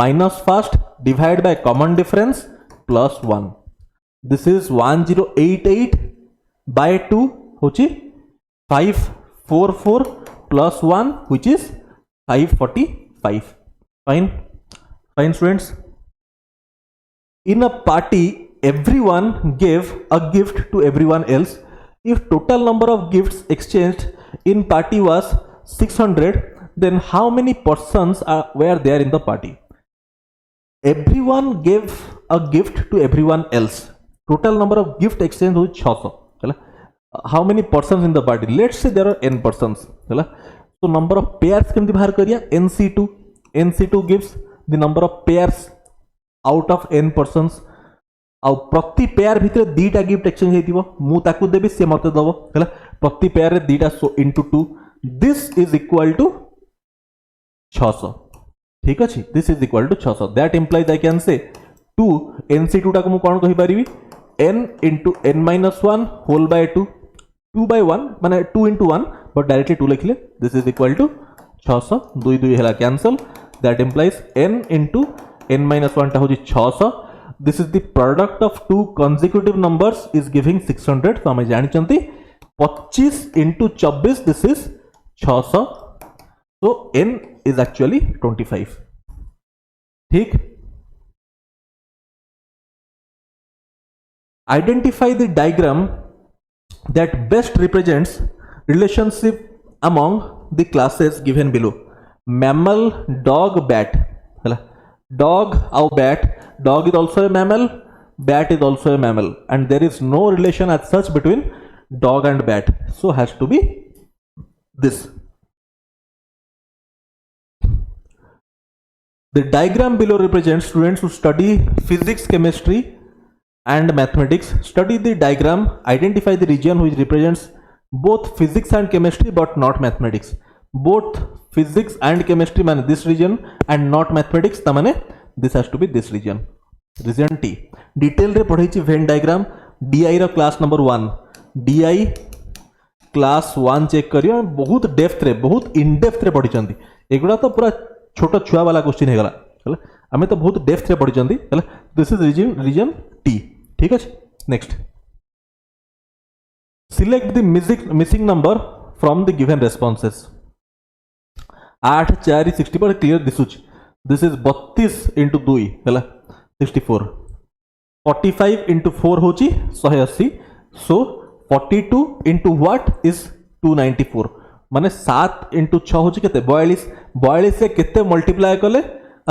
A: minus first divide by common difference plus 1 this is 1088 by 2 होची 544 plus 1 which is 545 fine fine students in a party everyone gave a gift to everyone else if total number of gifts exchanged in party was 600 then how many persons were there in the party everyone gave a gift to everyone else total number of gift exchange is 600 hela how many persons in the party let's say there are n persons hela so number of pairs kemti bahar kariya nc2 gives the number of pairs out of n persons आ प्रति पेयर भितर दीटा गिफ्ट एक्सचेंज हेतिबो मु ताकू देबी से मते दबो हला प्रति पेयर रे दीटा into 2 this is equal to 600 ठीक अछि this is equal to 600 that implies I can say 2 nc2 टा को मु कोन कहि परिबी n into n minus 1 whole by 2 2 by 1 माने 2 into 1 बट डायरेक्टली 2 लिखले दिस इज इक्वल टू 600 2 2 हला cancel that implies n into n minus 1 टा होजी 600 this is the product of two consecutive numbers is giving 600 so हमें जानि चंती 25 into 24 this is 600 so n is actually 25 ठीक identify the diagram that best represents relationship among the classes given below mammal dog bat hela dog or bat dog is also a mammal bat is also a mammal and there is no relation as such between dog and bat so has to be this the diagram below represents students who study physics chemistry and mathematics study the diagram identify the region which represents both physics and chemistry but not mathematics both physics and chemistry mean this region and not mathematics ta mane this has to be this region region T detail रे पढ़ै छी Venn diagram DI रो class number 1 DI class 1 check करियो बहुत डेप्थ रे बहुत इन डेप्थ रे पढ़ी चंदी एगुडा तो पूरा छोटो छुआ वाला क्वेश्चन हे गला हला हमें तो बहुत डेप्थ रे पढ़ी चंदी हला दिस इज region T ठीक अछि next select the missing number from the given responses 8 4 60 पर क्लियर दिसुच दिस इज 32 into 2 हला 64 45 इंटू 4 हूँ 180 सो 42 इंटू व्हाट इज 294 माने 7 इंटू 6 हूँ के 42 से केते मल्टीप्लाए कले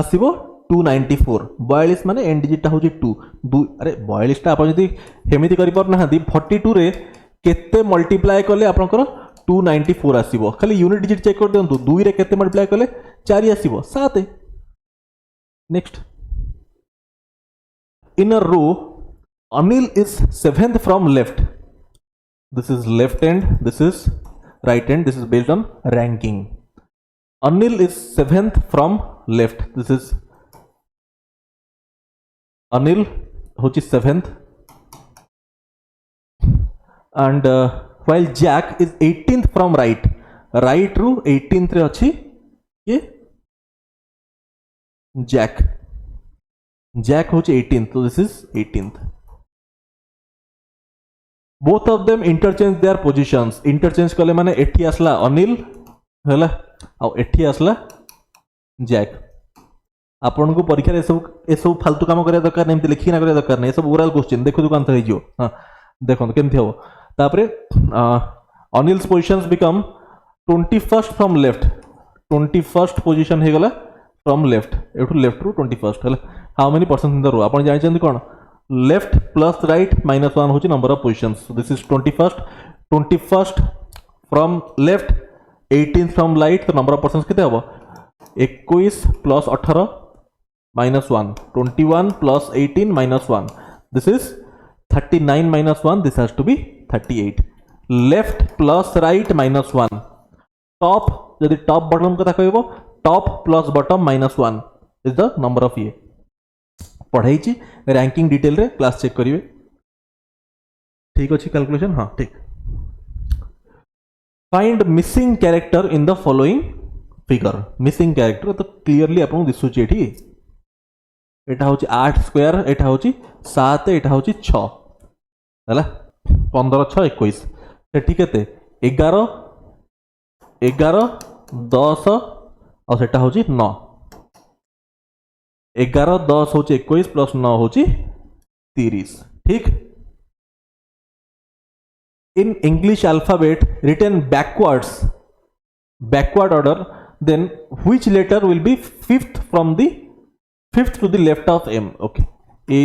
A: आसो 294 42 माने एंड डिजिटा हूँ 2 अरे 42 टा आपण जदी हेमिति करि पर ना 42 रे केते मल्टीप्लाए कले आपनकर 294 आसीबो खाली यूनिट डिजिट चेक कर दियंतु 2 रे केते मल्टीप्लाए कले 4 आसीबो 7 next in a row Anil is 7th from left. This is left end, this is right end, this is based on ranking. Anil is 7th from left. This is Anil which is 7th and while Jack is 18th from right. Right ru 18th रे अछि ये Jack होची 18th, so this is 18th. Both of them interchange their positions. Interchange कले माने एठी आसला अनिल हैला आ एठी आसला जैक. आपन को परीक्षा रे सब फालतू काम करिया दरकार नै एमति लिखि ना करिया दरकार नै सब ओरल क्वेश्चन देखु दुकान त हेजियो. हां देखो केमथि हो तापरे Anil's positions become 21st from left 21st position हे गला फ्रॉम लेफ्ट एठू लेफ्ट रू 21st हैला how many percent in the row आपण जानि चंदी कोन लेफ्ट प्लस राइट -1 होची number of positions so this is 21st from left 18 from right तो नंबर ऑफ पर्सन्स केते हबो 21 plus 18 -1 21 plus 18 -1 this is 39 -1 this has to B 38 left plus right -1 top यदि टॉप बॉटम कथा कहबो top plus bottom -1 is the number of ये पढ़ाई रैंकिंग डिटेल रे क्लास चेक करिवे ठीक अच्छी कैलकुलेशन हाँ ठीक find missing character in the following figure missing character तो क्लियरली आपको दिसुची एठी एटा होची 8 स्क्वायर एटा होची 7 एटा होची 6 हैला 15 6 21 सेठी केते 11 11 10 और सेटा होची 9 11 10 होची 21 प्लस 9 होची 30 ठीक in English alphabet written backward order then which letter will be fifth to the left of M okay A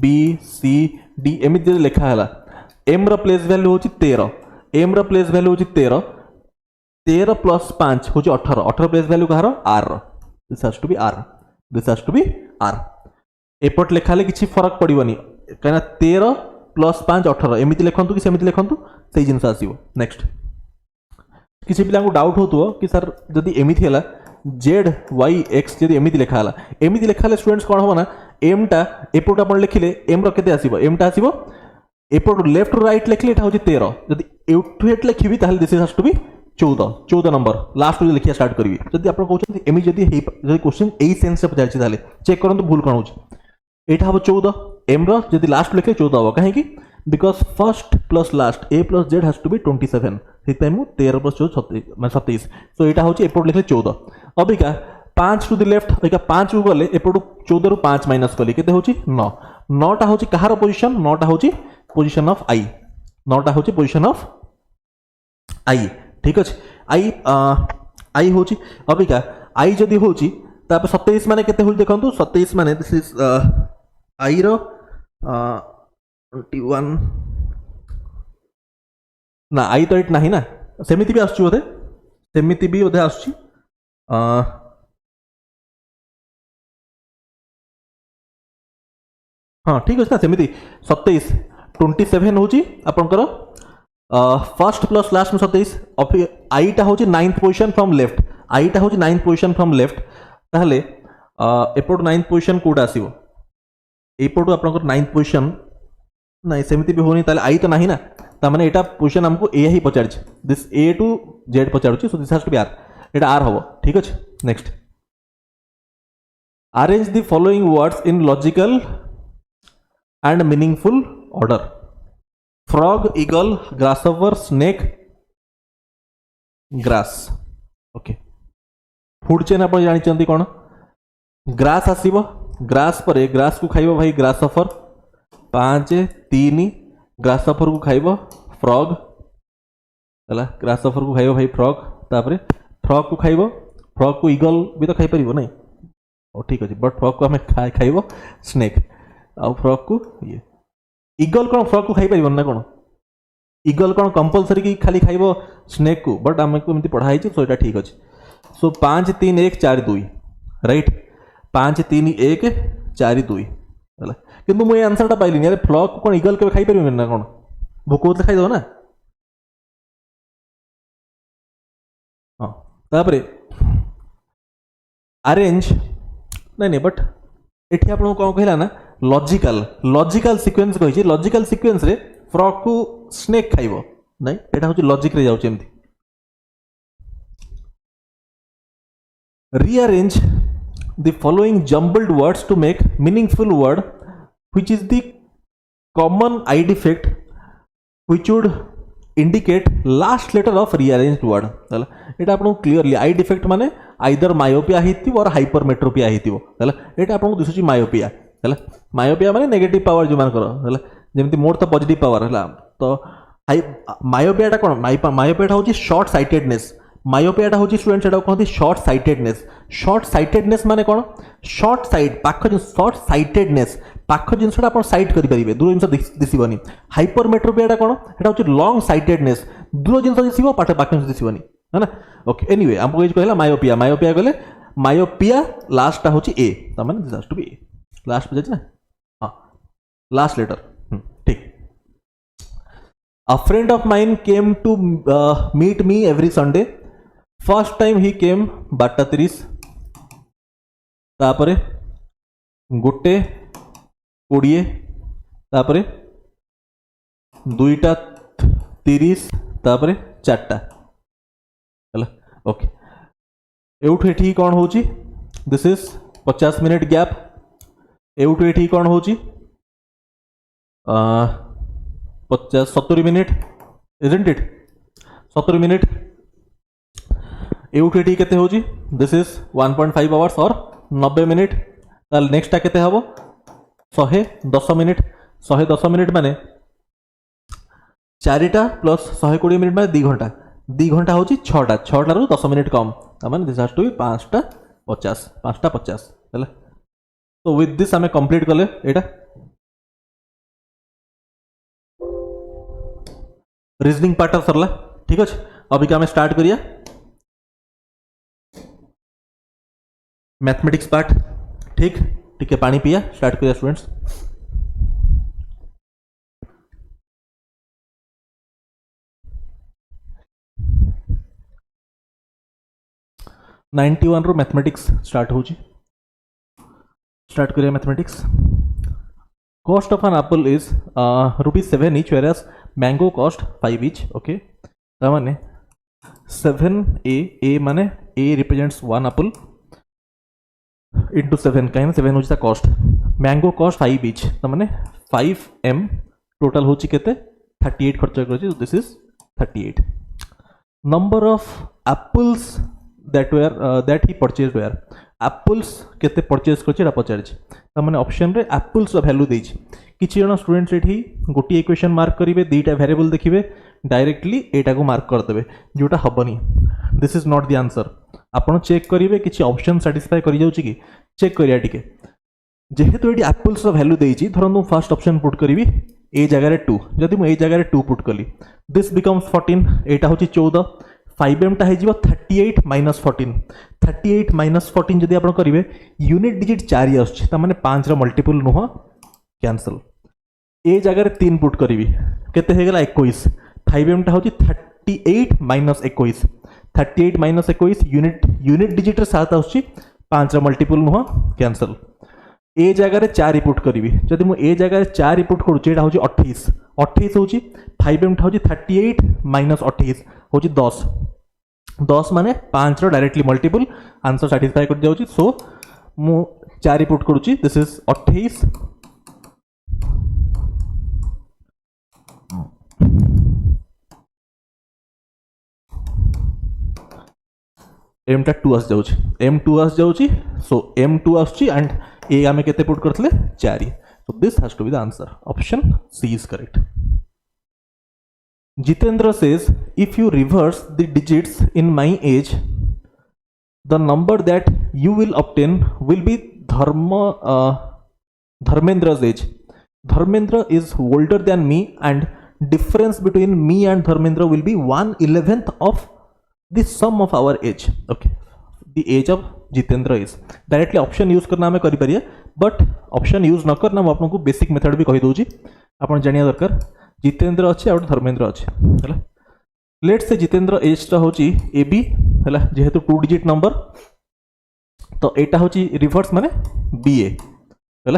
A: B C D एमिति लिखा हला M रो प्लेस वैल्यू होची 13 M रो प्लेस वैल्यू होची 13 प्लस 5 होची 18 प्लेस वैल्यू कहार R this has to be R एपट लिखाले किछि फरक पड़िबनी काना 13 प्लस 5 18 एमिति लिखंतु कि सेमिति लिखंतु सेही जिंस आसीबो नेक्स्ट किसी पिला को डाउट होतो कि सर जदि एमिति हला z y x जदि एमिति लिखाला स्टूडेंट्स कोन होबो ना m टा एपट अपन लिखिले m रो केते आसीबो m टा आसीबो एपट लेफ्ट टू राइट लिखले एटा होची 13 जदि एटू हेट लिखिबी ताहले this has to be 14 number last में लिखिया स्टार्ट करी जदि आप कहते एमि जदि क्वेश्चन एई सेंस से पचार ताले चेक करंतु भूल कोन होची एटा हबो 14 एम रो जदि लास्ट लिखे 14 हबो काहे कि because first plus last a plus z has to be 27 ठीक टाइम 13 प्लस 14 माने 27 सो एटा होची एपट लिखले 14 अबिका 5 टू द लेफ्ट अबिका 5 को गले एपट 14 रु 5 माइनस कली केते होची 9 9 टा होची कहार पोजीशन 9 टा होची पोजीशन ऑफ i 9 टा होची पोजीशन ऑफ i ठीक अच्छे आई होची अबिका आई जदि होची तापर 27 माने केते होल देखंतु 27 माने दिस इज आई रो 21 ना आई तो एट नाही ना सेमिति भी आछी होते सेमिति भी ओधे आछी हाँ ठीक अच्छे ना सेमिति 27 27 होची आपनकर फर्स्ट प्लस लास्ट में 27 आई टा होची 9th पोजीशन फ्रॉम लेफ्ट आई टा होची 9th पोजीशन फ्रॉम लेफ्ट ताहले एपट 9th पोजीशन कोडा आसीबो एपट आपनकर 9th पोजीशन नहीं सेमिति भी होनी ताले आई तो नाही ना ता माने एटा पोजीशन हमको ए ही पचारछ दिस ए टू जेड पचारछ so this has to be R एटा आर हबो ठीक अछि next arrange the following words in logical and meaningful order frog eagle grasshopper snake grass okay food chain आप जानी कौन ग्रास आसीबो ग्रास परे ग्रास को खाइबो भाई ग्रासहोवर 5 3 ग्रासहॉपर को खाइबो फ्रॉग है ग्रासहॉपर को खाइबो भाई फ्रॉग तापर फ्रॉग को खाइबो फ्रॉग को ईगल भी तो खाई परिबो नहीं ओ ठीक अछि बट फ्रॉग को हमें खाइबो स्नेक आ फ्रॉग को ये ईगल कोन फ्रॉग को खाई परिबो ना कोन ईगल कोन कंपलसरी की खाली खाइबो स्नेक को बट आमे को एमती पढ़ाई छी सो एटा ठीक अछि सो 5 3 1 4 2 राइट 5 3 1 4 2 है किंतु मुझे आंसर टा पाइलिनी अरे फ्रॉग को कोन ईगल के खाई परिबो ना कोन भोक होतले खाई दो ना हां तापरे अरेंज नहीं नहीं बट एठी आपन को कहला ना लॉजिकल सीक्वेंस कहि लॉजिकल सीक्वेंस रे फ्रॉग को स्नेक खाइबो नहीं एटा होची लॉजिक रे जाउची एमती rearrange the following jumbled words to make meaningful word which is the common eye defect which would indicate last letter of rearranged word हला एटा आपन क्लियरली आई डिफेक्ट माने आइदर मायोपिया हिथिबो और हाइपरमेट्रोपिया हिथिबो हला एटा आपन दिसुची मायोपिया हला मायोपिया माने नेगेटिव पावर जो मान करो हला जेमति मोर तो पॉजिटिव पावर हला तो मायोपियाटा कोन मायोपियाटा होची शॉर्ट साइटेडनेस मायोपियाटा होची स्टूडेंट एटा कहती शॉर्ट साइटेडनेस माने कोन शॉर्ट साइट पाख जो शॉर्ट साइटेडनेस पाख जिनसटा आपण साइट करि परिबे दूर जिनस दिसिबनी हाइपरमेट्रोपियाटा कोन एटा होची लॉन्ग साइटेडनेस दूर जिनस दिसिबो पाख जिनस दिसिबनी है ना ओके एनीवे हमको ये कहला मायोपिया गले मायोपिया लास्ट होची ए त माने this has to be A last पे जाची ना हां लास्ट लेटर ठीक A friend of mine came to meet me every Sunday. First time he came बारटा 30 तापरे गोटे 20 तापरे 2टा 30 तापरे 4टा हला ओके एउठ एठी कोन होची दिस इज 50 मिनट गैप एउठ एठी कोन होची 70 मिनिट इजंट इट 70 मिनिट एउठ एठी केते होची दिस इज 1.5 आवर्स और 90 मिनिट ताल नेक्स्ट केते हबो 110 मिनिट 110 मिनिट माने 4टा प्लस 120 मिनिट माने 2 घंटा होची 6टा रु 10 मिनिट कम त माने दिस हैज टू बी 5टा 50 हैला तो विथ दिस हमें कंप्लीट करले एटा रीजनिंग पार्ट सरला ठीक अच्छे अभी क्या स्टार्ट करिया मैथमेटिक्स पार्ट ठीक ठीक है पानी पिया स्टार्ट करिया स्टूडेंट्स 91 रो मैथमेटिक्स स्टार्ट होची स्टार्ट करिया mathematics cost of an apple is ₹7 each whereas mango cost 5 each okay ता माने 7a माने a रिप्रेजेंट्स 1 एप्पल इनटू 7 काहे 7 होची ता कॉस्ट मैंगो कॉस्ट 5 each ता माने 5m टोटल होची केते 38 खर्च करछि this is 38 number of apples that he purchased where apples केते परचेज करछि पचारछि ता माने ऑप्शन रे एप्पल्स वैल्यू देछि किछि जण स्टूडेंट्स एठी गोटी इक्वेशन मार्क करिवे दुईटा वेरिएबल देखिबे डायरेक्टली एटा को मार्क कर देबे जोटा हबनी this is not the answer आपण चेक करिवे किछि ऑप्शन सैटिस्फाई करि जाउछि कि चेक करिया टिके जेहेतु एठी एप्पल्स वैल्यू देछि धरन फर्स्ट ऑप्शन पुट करिवि ए जगह रे 2 जदि मु ए जगह रे 2 पुट कली दिस बिकम्स 14 एटा होछि 14 5m टा हेजिबो 38 माइनस 14 38 माइनस 14 जदि आपण करिवे यूनिट डिजिट 4 आछी त माने 5 रो मल्टीपल नुह कैंसल ए जगह रे 3 पुट करिवि केते हे गेला 21 5m टा होची 38 माइनस 21 38 माइनस 21 यूनिट डिजिट रे 7 आछी 5 रो मल्टीपल नुह कैंसल ए जगह रे 4 पुट करिवि जदि मु ए जगह रे 4 पुट करू एटा होची 28 28 होची 5m टा होची 38 माइनस 28 होची 10 माने 5 रो डायरेक्टली मल्टीपल आंसर सैटिस्फाई कर जाउची सो मु 4 पुट करूची दिस इज 28 m टा 2 आस जाउची m2 आस जाउची सो m2 आसची एंड ए आमे केते put करथले 4 So this has to be the answer. Option C is correct. Jitendra says, if you reverse the digits in my age, the number that you will obtain will be Dharmendra's age. Dharmendra is older than me, and difference between me and Dharmendra will be 1/11th of the sum of our age. Okay, the age of Jitendra is. Directly option use करना हमें करी परिये, but option use न करना मैं आपको basic method भी कही दूँगी, अपन जानिया दरकार. जितेंद्र अच्छे और धर्मेंद्र अच्छे है. लेट्स से जितेंद्र एज टा होची AB है, जेहेतु 2 डिजिट नंबर तो एटा होची रिवर्स माने BA है.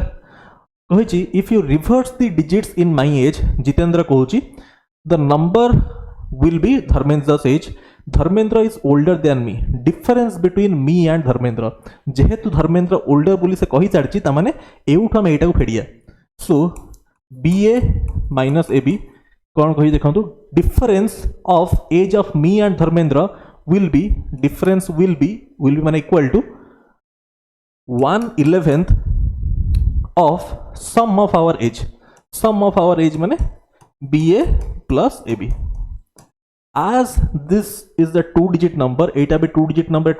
A: कहिची if you reverse the digits in my age, Jitendra कहूची the number will be Dharmendra's age. Dharmendra is older than me, difference between me and Dharmendra, जेहेतु धर्मेंद्र ओल्डर बोली से कही सारी ताने एउठ हम एटा को फेडिया. सो BA माइनस AB कौन कही देखो, difference of age of me and Dharmendra will be, difference will be माने equal to 1/11th of sum of our age. Sum of our age माने BA plus AB. As this is the 2 digit number, एटा भी 2 digit number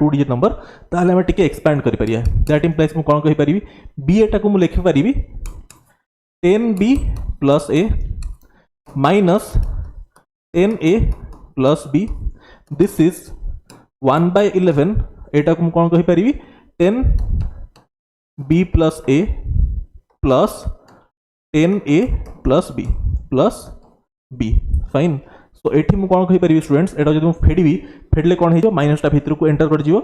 A: ताले हमें टिके एक्सपैंड करि परिया. दैट इंप्लाइज मु कोन कहि परिबी, BA टा को मु लिखि परिबी 10B plus A minus 10A plus B. This is 1/11. एटा को मु कोन कहि परिबी 10B plus A plus 10A plus B. Fine. So एठी मु कोन कहि परिबी स्टूडेंट्स, एटा जदि मु फेडिबी, फेडले कोन हे जो माइनस टा भितर को एंटर कर जिवो,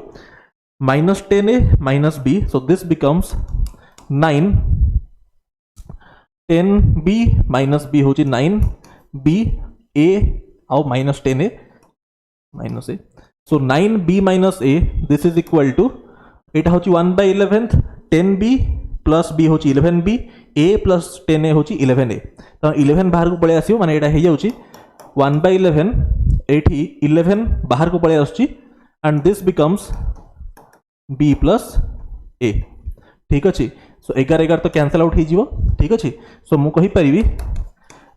A: minus 10A minus B. So this becomes 9. 10B minus B होची 9B A और minus 10A minus A. So 9B minus A, this is equal to, एटा होची 1/11th, 10B plus B होची 11B, A plus 10A होची 11A. तो 11 बाहर को पळे आसीयो, माने एटा हे जाउची 1/11, एठी 11 बाहर को पळे आछी, and this becomes B plus A. ठीक अछि. सो 11 तो कैंसल आउट हो, ठीक अच्छे. सो मु कहि परिबी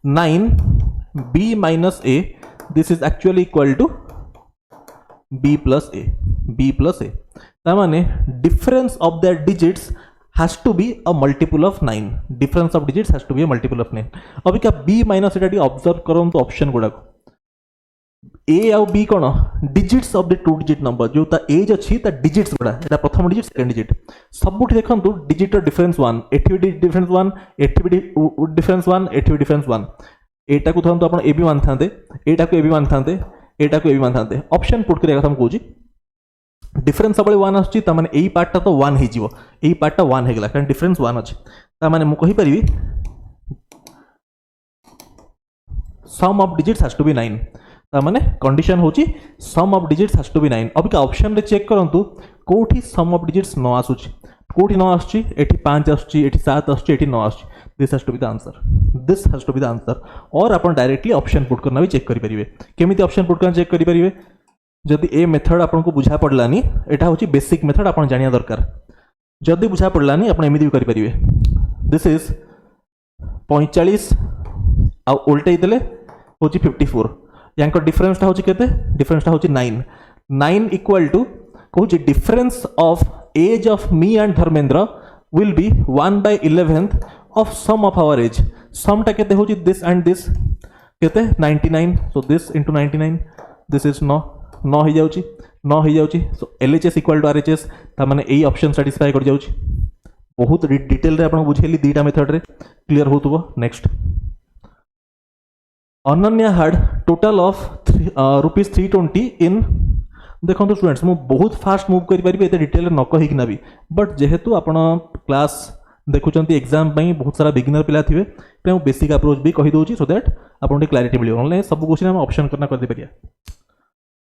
A: 9B minus A, this is actually equal to B plus A. ता माने difference of the digits has to be a multiple of 9. Difference of digits has to be a multiple of 9. अभी क्या B माइनस एटा ऑब्जर्व करन तो ऑप्शन गुडा A और B कौन digits of the 2 digit number, जो ता एज अच्छी ता डिजिट्स गुडा, एटा प्रथम डिजिट सेकंड डिजिट सबुठी देखंतु डिजिट डिफरेंस 1, एठी भी डिफरेंस 1, एठी भी डिफरेंस 1, एठी भी डिफरेंस 1. एटा को थंतु आपण AB मानथांते, एटा को AB मानथांते, एटा को AB मानथांते. ऑप्शन पुट करिया कथा हम कहूची डिफरेंस सबले 1 आछी, ता माने एई पार्ट ता तो 1 हे जिवो, एई पार्ट ता 1 हे गेला कारण डिफरेंस 1 अछि. ता माने मु कहि परिबी sum of digits has to be 9. ता माने कंडीशन होची sum of digits has to be 9. अभी का ऑप्शन रे चेक करंतु कोठी सम ऑफ डिजिट्स न आसुची, कोठी न आसुची, एठी 5 आसुची, एठी 7 आसुची, एठी 9 आसुची. This has to be the answer. This has to be the answer. और आपण डायरेक्टली ऑप्शन पुट करना भी चेक करि परिबे. केमिति ऑप्शन पुट करना चेक करि परिबे, जदि ए मेथड आपन को बुझा पड़लानी, एटा होची बेसिक मेथड आपन जानिया दरकार. जदि बुझा पड़लानी आपण एमिति भी करि परिबे. दिस इज 45 आ उल्टे देले होची 54. यांको डिफरेंस टा होची केते, डिफरेंस टा होची 9. 9 इक्वल टू कहूची difference of age of me and Dharmendra will be 1/11th of sum of our age. Sum टा केते होची दिस एंड दिस केते 99. So this into 99, this is 9 हो जाउची, 9 हो जाउची. So LHS equal to RHS, ता माने एई ऑप्शन सैटिस्फाई कर जाउची. बहुत डिटेल रे आपण बुझेली दीटा मेथड रे, क्लियर होतबो. Next, Ananya had total of ₹320 in. देखो स्टूडेंट्स मु बहुत फास्ट मूव करि परिबे एते डिटेल न कहि कि ना भी, बट जेहेतु आपण क्लास देखुचंती एग्जाम पई बहुत सारा बिगिनर पिला थिबे, ते बेसिक अप्रोच भी कहि दोची सो दैट आपण क्लैरिटी मिलियो. ऑनलाइन सब क्वेश्चन हम ऑप्शन करना कर दे परिया.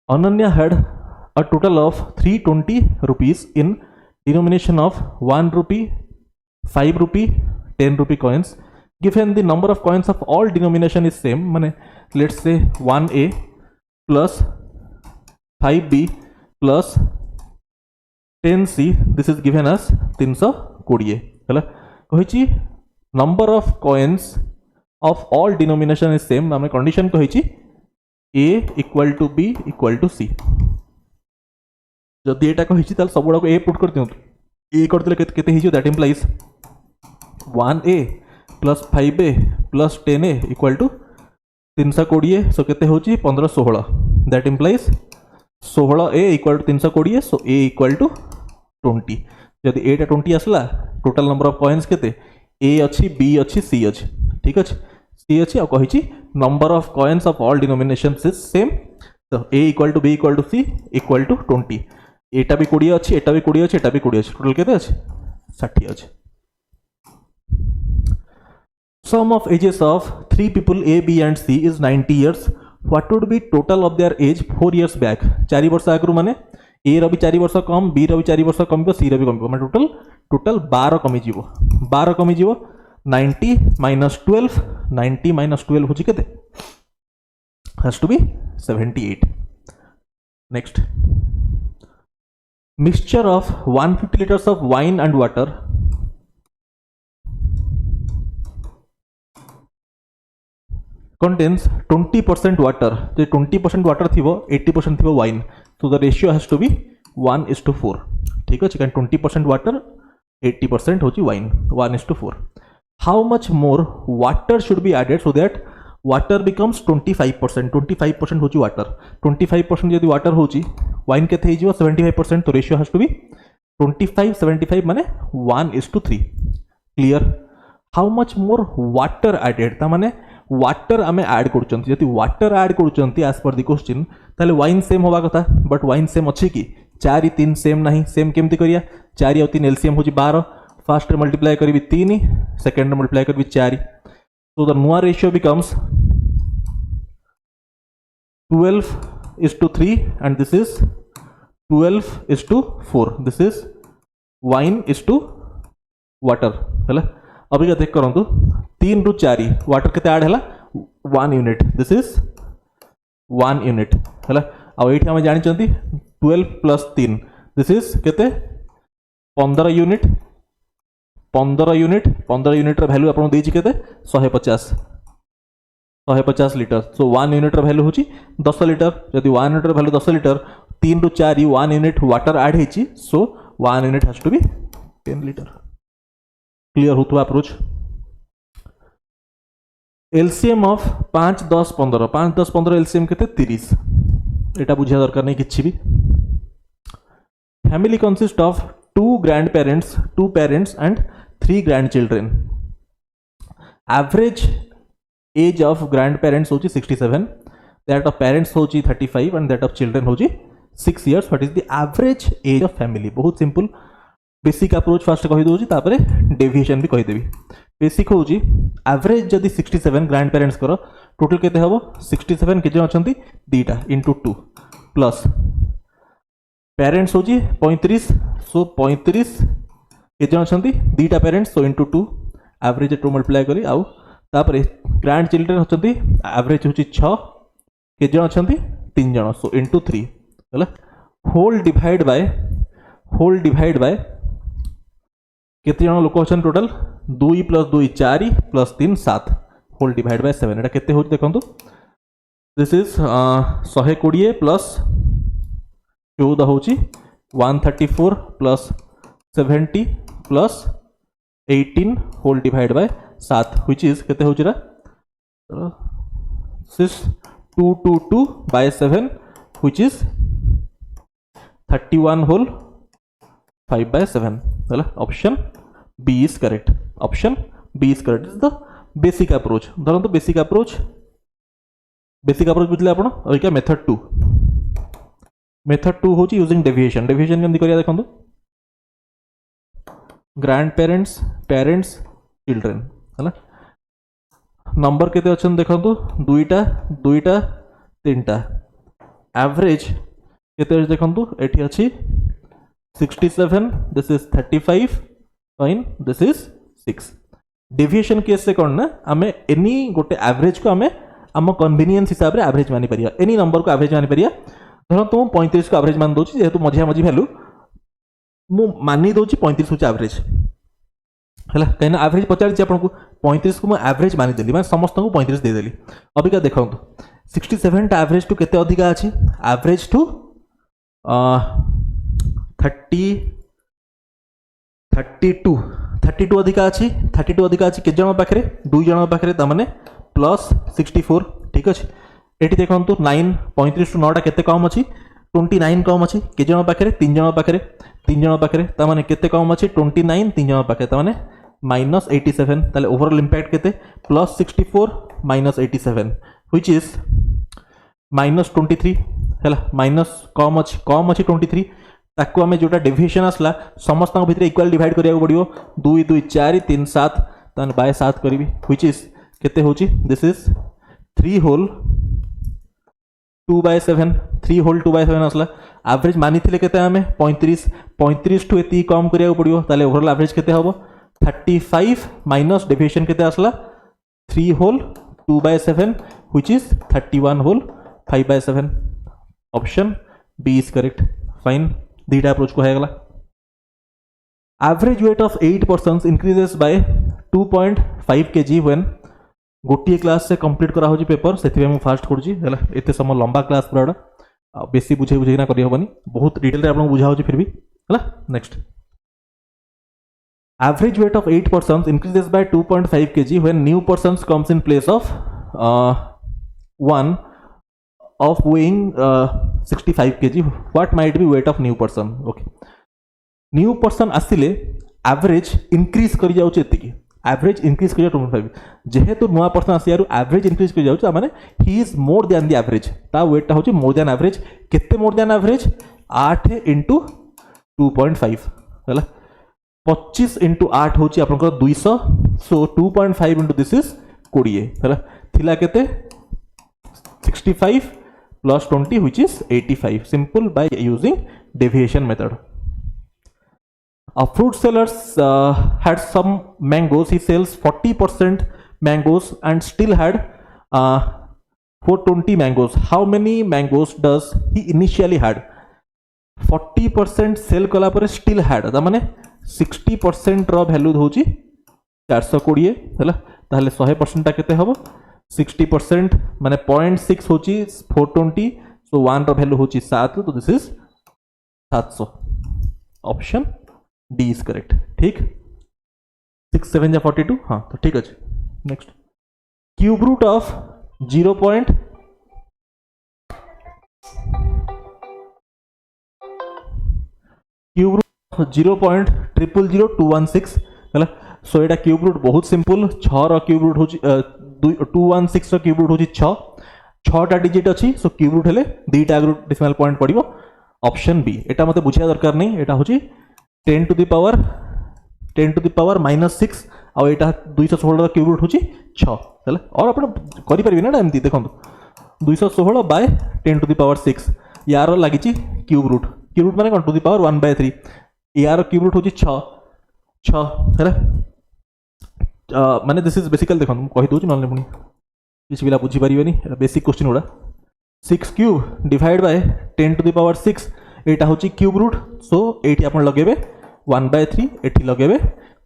A: Ananya had a total of ₹320 in denomination of 1 rupee, 5 rupee, 10 rupee coins. Given the number of coins of all denomination is same, माने let's say 1A plus 5B plus 10C, this is given as 320. हला कहिची number of coins of all denomination is same आम कंडीशन कही A equal to B equal to C जदि एटा कही सब गुड़ाक ए पुट कर दिखाँ ए करते that implies 1a plus 5a plus 10a equal to 320 so केते होची 1516 that implies 16a equal to 320 so a equal to 20 जदि एटा 20 आसला टोटल नंबर ऑफ कॉइन्स केते a अच्छी b अच्छी c अच्छी ठीक अच्छे c अच्छी और कही number of coins of all denominations is same तो a equal to b equal to c equal to 20 एटा भी 20 अच्छी एटा भी 20 अच्छी एटा भी 20 अच्छी टोटल केते अच्छे 60 अच्छे sum of ages of 3 people a b and c is 90 years what would be total of their age 4 years back 4 वर्ष आगु माने a रो भी 4 वर्ष कम b रो भी 4 वर्ष कम c रो भी कम माने टोटल 12 कमी जीवो 12 कमी जीवो 90 minus 12 90 minus 12 होची केते has to be 78 next mixture of 150 liters of wine and water contains 20% water so 20% water thibo 80% thibo wine so the ratio has to be 1:4 ठीक अछि कारण 20% water 80% होची wine 1:4 how much more water should be added so that water becomes 25% होची water 25% यदि water होची wine केते हिजिवो 75% तो ratio has to be 25 माने 1:3 clear how much more water added ता माने वाटर आम ऐड कर वाटर ऐड कर एज पर दि क्वेश्चन ताले वाइन सेम होगा कथा बट वाइन सेम अच्छी कि 4 3 सेम ना सेम केमती करिया 4 और 3 एलसीएम हो 12 फर्स्ट मल्टीप्लाई करी 3 सेकेंड मल्टीप्लाई करी 4 सो द नुआ ratio becomes 12:3 and this is 12:4 this is wine is to water है अभी देख करंतु 3 रु 4 वाटर केते ऐड हैला 1 यूनिट दिस इज 1 यूनिट हैला आ एठी हम जानि चंती 12 प्लस 3 दिस इज केते 15 यूनिट 15 यूनिट रा वैल्यू आपन देछि केते 150 लीटर सो 1 यूनिट रा वैल्यू होछि 10 लीटर यदि 1 यूनिट रा वैल्यू 10 लीटर 3 रु 4 1 यूनिट वाटर ऐड हेछि so 1 unit has to be 10 litre clear होतो अप्रोच एलसीएम ऑफ 5 10 15 एलसीएम केते 30 एटा बुझिया दरकार नहीं किछि भी family consist of 2 parents and 3 grandchildren average age of grandparents होची 67 दैट ऑफ पेरेंट्स होची 35 एंड दैट ऑफ चिल्ड्रन होची 6 years what is the average age of family बहुत सिंपल बेसिक अप्रोच फास्ट कहि दोची तापरे डेविएशन भी कहि देबी बेसिक होची एवरेज जदी 67 ग्रैंड पेरेंट्स करो टोटल केते हबो 67 केजन अछंती दीटा इनटू 2 प्लस पेरेंट्स होची 35 सो 35 केजन अछंती दीटा parents so into 2 average 2 multiply करी आउ तापरे ग्रैंड चिल्ड्रन अछंती एवरेज होची 6 केजन अछंती 3 जण सो इनटू 3 हला होल डिवाइड बाय केते जण लोक अछन टोटल 2 + 2 4 + 3 7 होल डिवाइड बाय 7 एटा केते होची देखंतु दिस इज 120 प्लस 14 होची 134 plus 70 plus 18 whole divide by 7 which is केते होची रा 222 by 7 which is 31 whole 5 by 7 है option B is correct option B is correct is the basic approach धरन तो बेसिक अप्रोच बुझले आपण और क्या मेथड 2 होची यूजिंग डेविएशन केमती करिया देखंतु ग्रैंड पेरेंट्स चिल्ड्रन है नंबर केते अछन देखंतु दुईटा 3टा एवरेज केते देखंतु एठी अछि 67 this is 35 fine this is 6 deviation case से कौन ना आमे एनी गोटे एवरेज को आमे आम कन्वीनियंस हिसाब रे एवरेज मानि परिया एनी नंबर को एवरेज मानि परिया धर तो 35 को एवरेज मान दोची जेहेतु मझिया मझी वैल्यू मु मानि दोची 35 होची एवरेज है कहीं एवरेज पचार आपको 35 को एवरेज मानिदेली मैं समस्त को 35 देदेली अबिका देखो 67 टा एवरेज टू केते अधिका अछि एवरेज टू 32 अधिका अछि 32 अधिका अछि के जन पाखरे 2 जन पाखरे त माने प्लस 64 ठीक अछि एटी देखंतु 9 35 टू 9 टा केते कम अछि 29 कम अछि के जन पाखरे 3 जन पाखरे 3 जन पाखरे त माने केते कम अछि 29 3 जन पाखरे त माने माइनस 87 ताले ओवरऑल इंपैक्ट केते plus 64 minus 87 which is minus 23 हैला माइनस कम अछि 23 ताकू आमे जोटा डेविएशन आसला समस्त भितर इक्वल डिवाइड करिया पड़ियो 2 2 4 3 7 तन बाय 7 करिवि व्हिच इज केते होची दिस इज 3 होल 2/7 3 होल 2/7 आसला एवरेज मानी थिले केते आमे 35 टू एती कम करिया पड़ियो ताले ओवरऑल एवरेज केते हबो 35 माइनस डेविएशन केते आसला 3 whole 2/7 which is 31 whole 5/7 option B is correct fine दीटा अप्रोच को है average weight of 8 persons increases by 2.5 kg when गोटे क्लास से कंप्लीट करा होजी पेपर से मु फास्ट करूची हैला एते समय लंबा क्लास पूरा बेसी बुझे बुझे ना करी होबनी बहुत डिटेल रे आपन बुझा होची फिर भी हैला next average weight of 8 persons increases by 2.5 kg when new persons comes in place of one of weighing 65 kg what might be weight of new person okay new person आसिले एवरेज इंक्रीज करी जाउची एतिकी एवरेज इंक्रीज करिया 2.5 जेहेतु नुआ पर्सन आसियारु एवरेज इंक्रीज करि जाउची माने he is more than the average ता वेट ता होची मोर देन एवरेज केते मोर देन एवरेज 8 into 2.5 हैला 25 into 8 होची आपनकर 200 सो 2.5 into this is 20 हैला थिला केते 65 plus 20 which is 85 simple by using deviation method. A fruit seller had some mangoes. He sells 40% mangoes and still had 420 mangoes. How many mangoes does he initially had? 40% cell कला पर still had ता माने 60% रो वैल्यू होची 420 हैला ताहले 100% ता केते हबो 60% माने 0.6 होची 420 सो 1 रो वैल्यू होची 7 तो this is 700 option D is correct ठीक 6 7 जा 42 हाँ तो ठीक अच्छे next cube root of 0. Cube root 0.000216 है सो एटा क्यूब रूट बहुत सिंपल 6 रो क्यूब रूट होची 216 रो क्यूब रूट होची 6 टा डिजिट अछि सो क्यूब रूट हेले दुईटा डेसिमल पॉइंट पड़िबो ऑप्शन बी एटा मते बुझिया दरकार नै एटा होची 10 to the power -6 uh Etah 216 row cube root होची 6 हैला और आपण करि परबी ना एमती देखंतु 216 बाय 10 to the power 6 यार लागि छि क्यूब रूट माने कोन टू द पावर 1/3 यार क्यूब रूट होची 6 हैला माने दिस इज बेसिकली देखंतु कहि दोची नले पुनी किछ बिला बुझी परिबेनी बेसिक क्वेश्चन उडा 6 cube divide by 10 to the power 6 एटा होची क्यूब रूट सो एठी आपण लगेबे 1/3 एठी लगेबे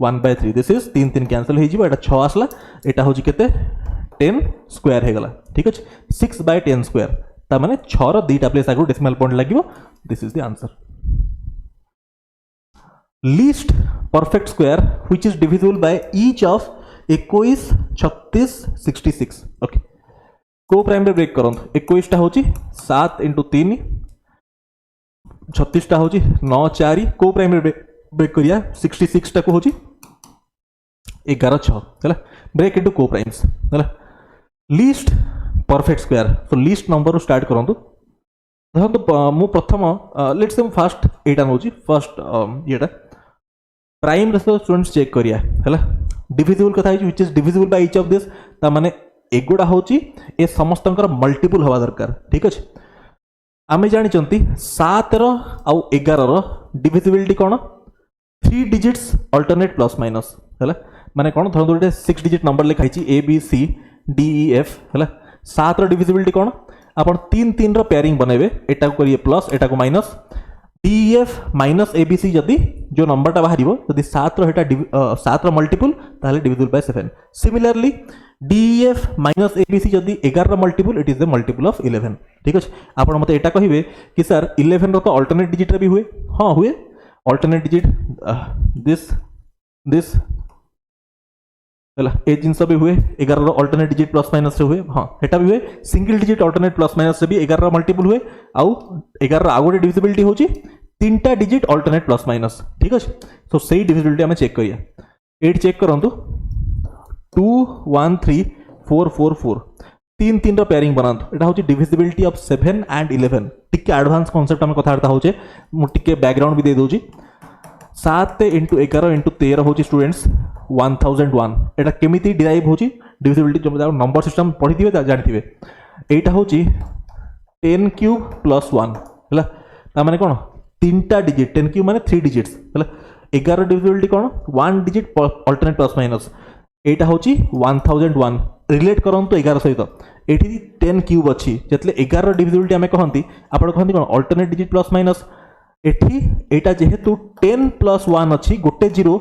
A: 1/3 दिस इज 3 3 कैंसिल हे जिवो एटा 6 आसला एटा होची केते 10 स्क्वायर हे गला ठीक अछि 6/10 स्क्वायर ता माने 6 रो दुईटा प्लेस आगु डेसिमल पॉइंट लागिवो this is the answer least perfect square which is divisible by each of 21 36 66 okay को प्राइम रे ब्रेक करंत 21 टा होची 7 * 3 36 टा होची 9 4 को प्राइम रे ब्रेक करिया 66 टा को होची 11 6 हैला ब्रेक इनटू को प्राइम्स हैला least perfect square so least number start करंतु देखो मु प्रथम लेट्स से फर्स्ट एटा नोची फर्स्ट येटा प्राइम रेशो स्टूडेंट्स चेक करिया हैला डिविजिबल कथा which is divisible by each of this ता माने एगुडा होची ए समस्तंकर मल्टीपल हवा दरकार ठीक अछि आमे जानि चंती 7 रो आ 11 रो डिविजिबिलिटी कोन 3 डिजिट्स अल्टरनेट प्लस माइनस हैला माने कोन धरन दोटे 6 डिजिट नंबर लिखाई छि A B C D E F हैला 7 रो डिविजिबिलिटी कोन आपण 3 3 रो पेयरिंग बनेबे एटा को करिए प्लस एटा को माइनस DEF माइनस ABC जदि जो नंबरटा बाहर जदि 7 7 मल्टीपुल ताहले divisible by 7 similarly DEF minus ABC जदि 11 multiple it is the multiple of 11 ठीक अछि आपण मते एटा कहिबे कि सर 11 रो तो अल्टरनेट डिजिट रे भी हुए हां हुए अल्टरनेट डिजिट दिस ए जिनस भी हुए 11 रो अल्टरनेट डिजिट प्लस माइनस से हुए हां एटा भी हुए single digit alternate plus minus से भी 11 मल्टीपुल हुए आउ 11 आ गोटे डिविजिबिलिटी होची तीनटा डिजिट अल्टरनेट प्लस माइनस ठीक अछि सो सेही डिविजिबिलिटी हमें चेक करिया एट चेक करंतु 2 1 3 4 4 4 तीन तीन रो पेयरिंग बनांतु एटा होची डिविजिबिलिटी ऑफ 7 एंड 11 टिके एडवांस कांसेप्ट हम कथार्ता होचे मु टिके बैकग्राउंड भी दे दोची 7 इंटू 11 इंटू 13 होची स्टूडेंट्स 1001 एटा केमिति डिराइव होची डिविजिबिलिटी जो नंबर सिस्टम पढ़ी थिबे जानि थिबे एटा होची 10 क्यूब प्लस 1 हला ता माने कोन तीनटा डिजिट 10 क्यूब माने 3 डिजिट्स हला 11 डिविजिबिलिटी कोन 1 डिजिट अल्टरनेट प्लस माइनस एटा होची 1001 रिलेट करंतु 11 सहित एठी 10 क्यूब अछि जतले 11 डिविजिबिलिटी हमें कहंती आपण कहंती कोन अल्टरनेट डिजिट प्लस माइनस एठी एटा जेहेतु 10 प्लस 1 अछि गोटे zero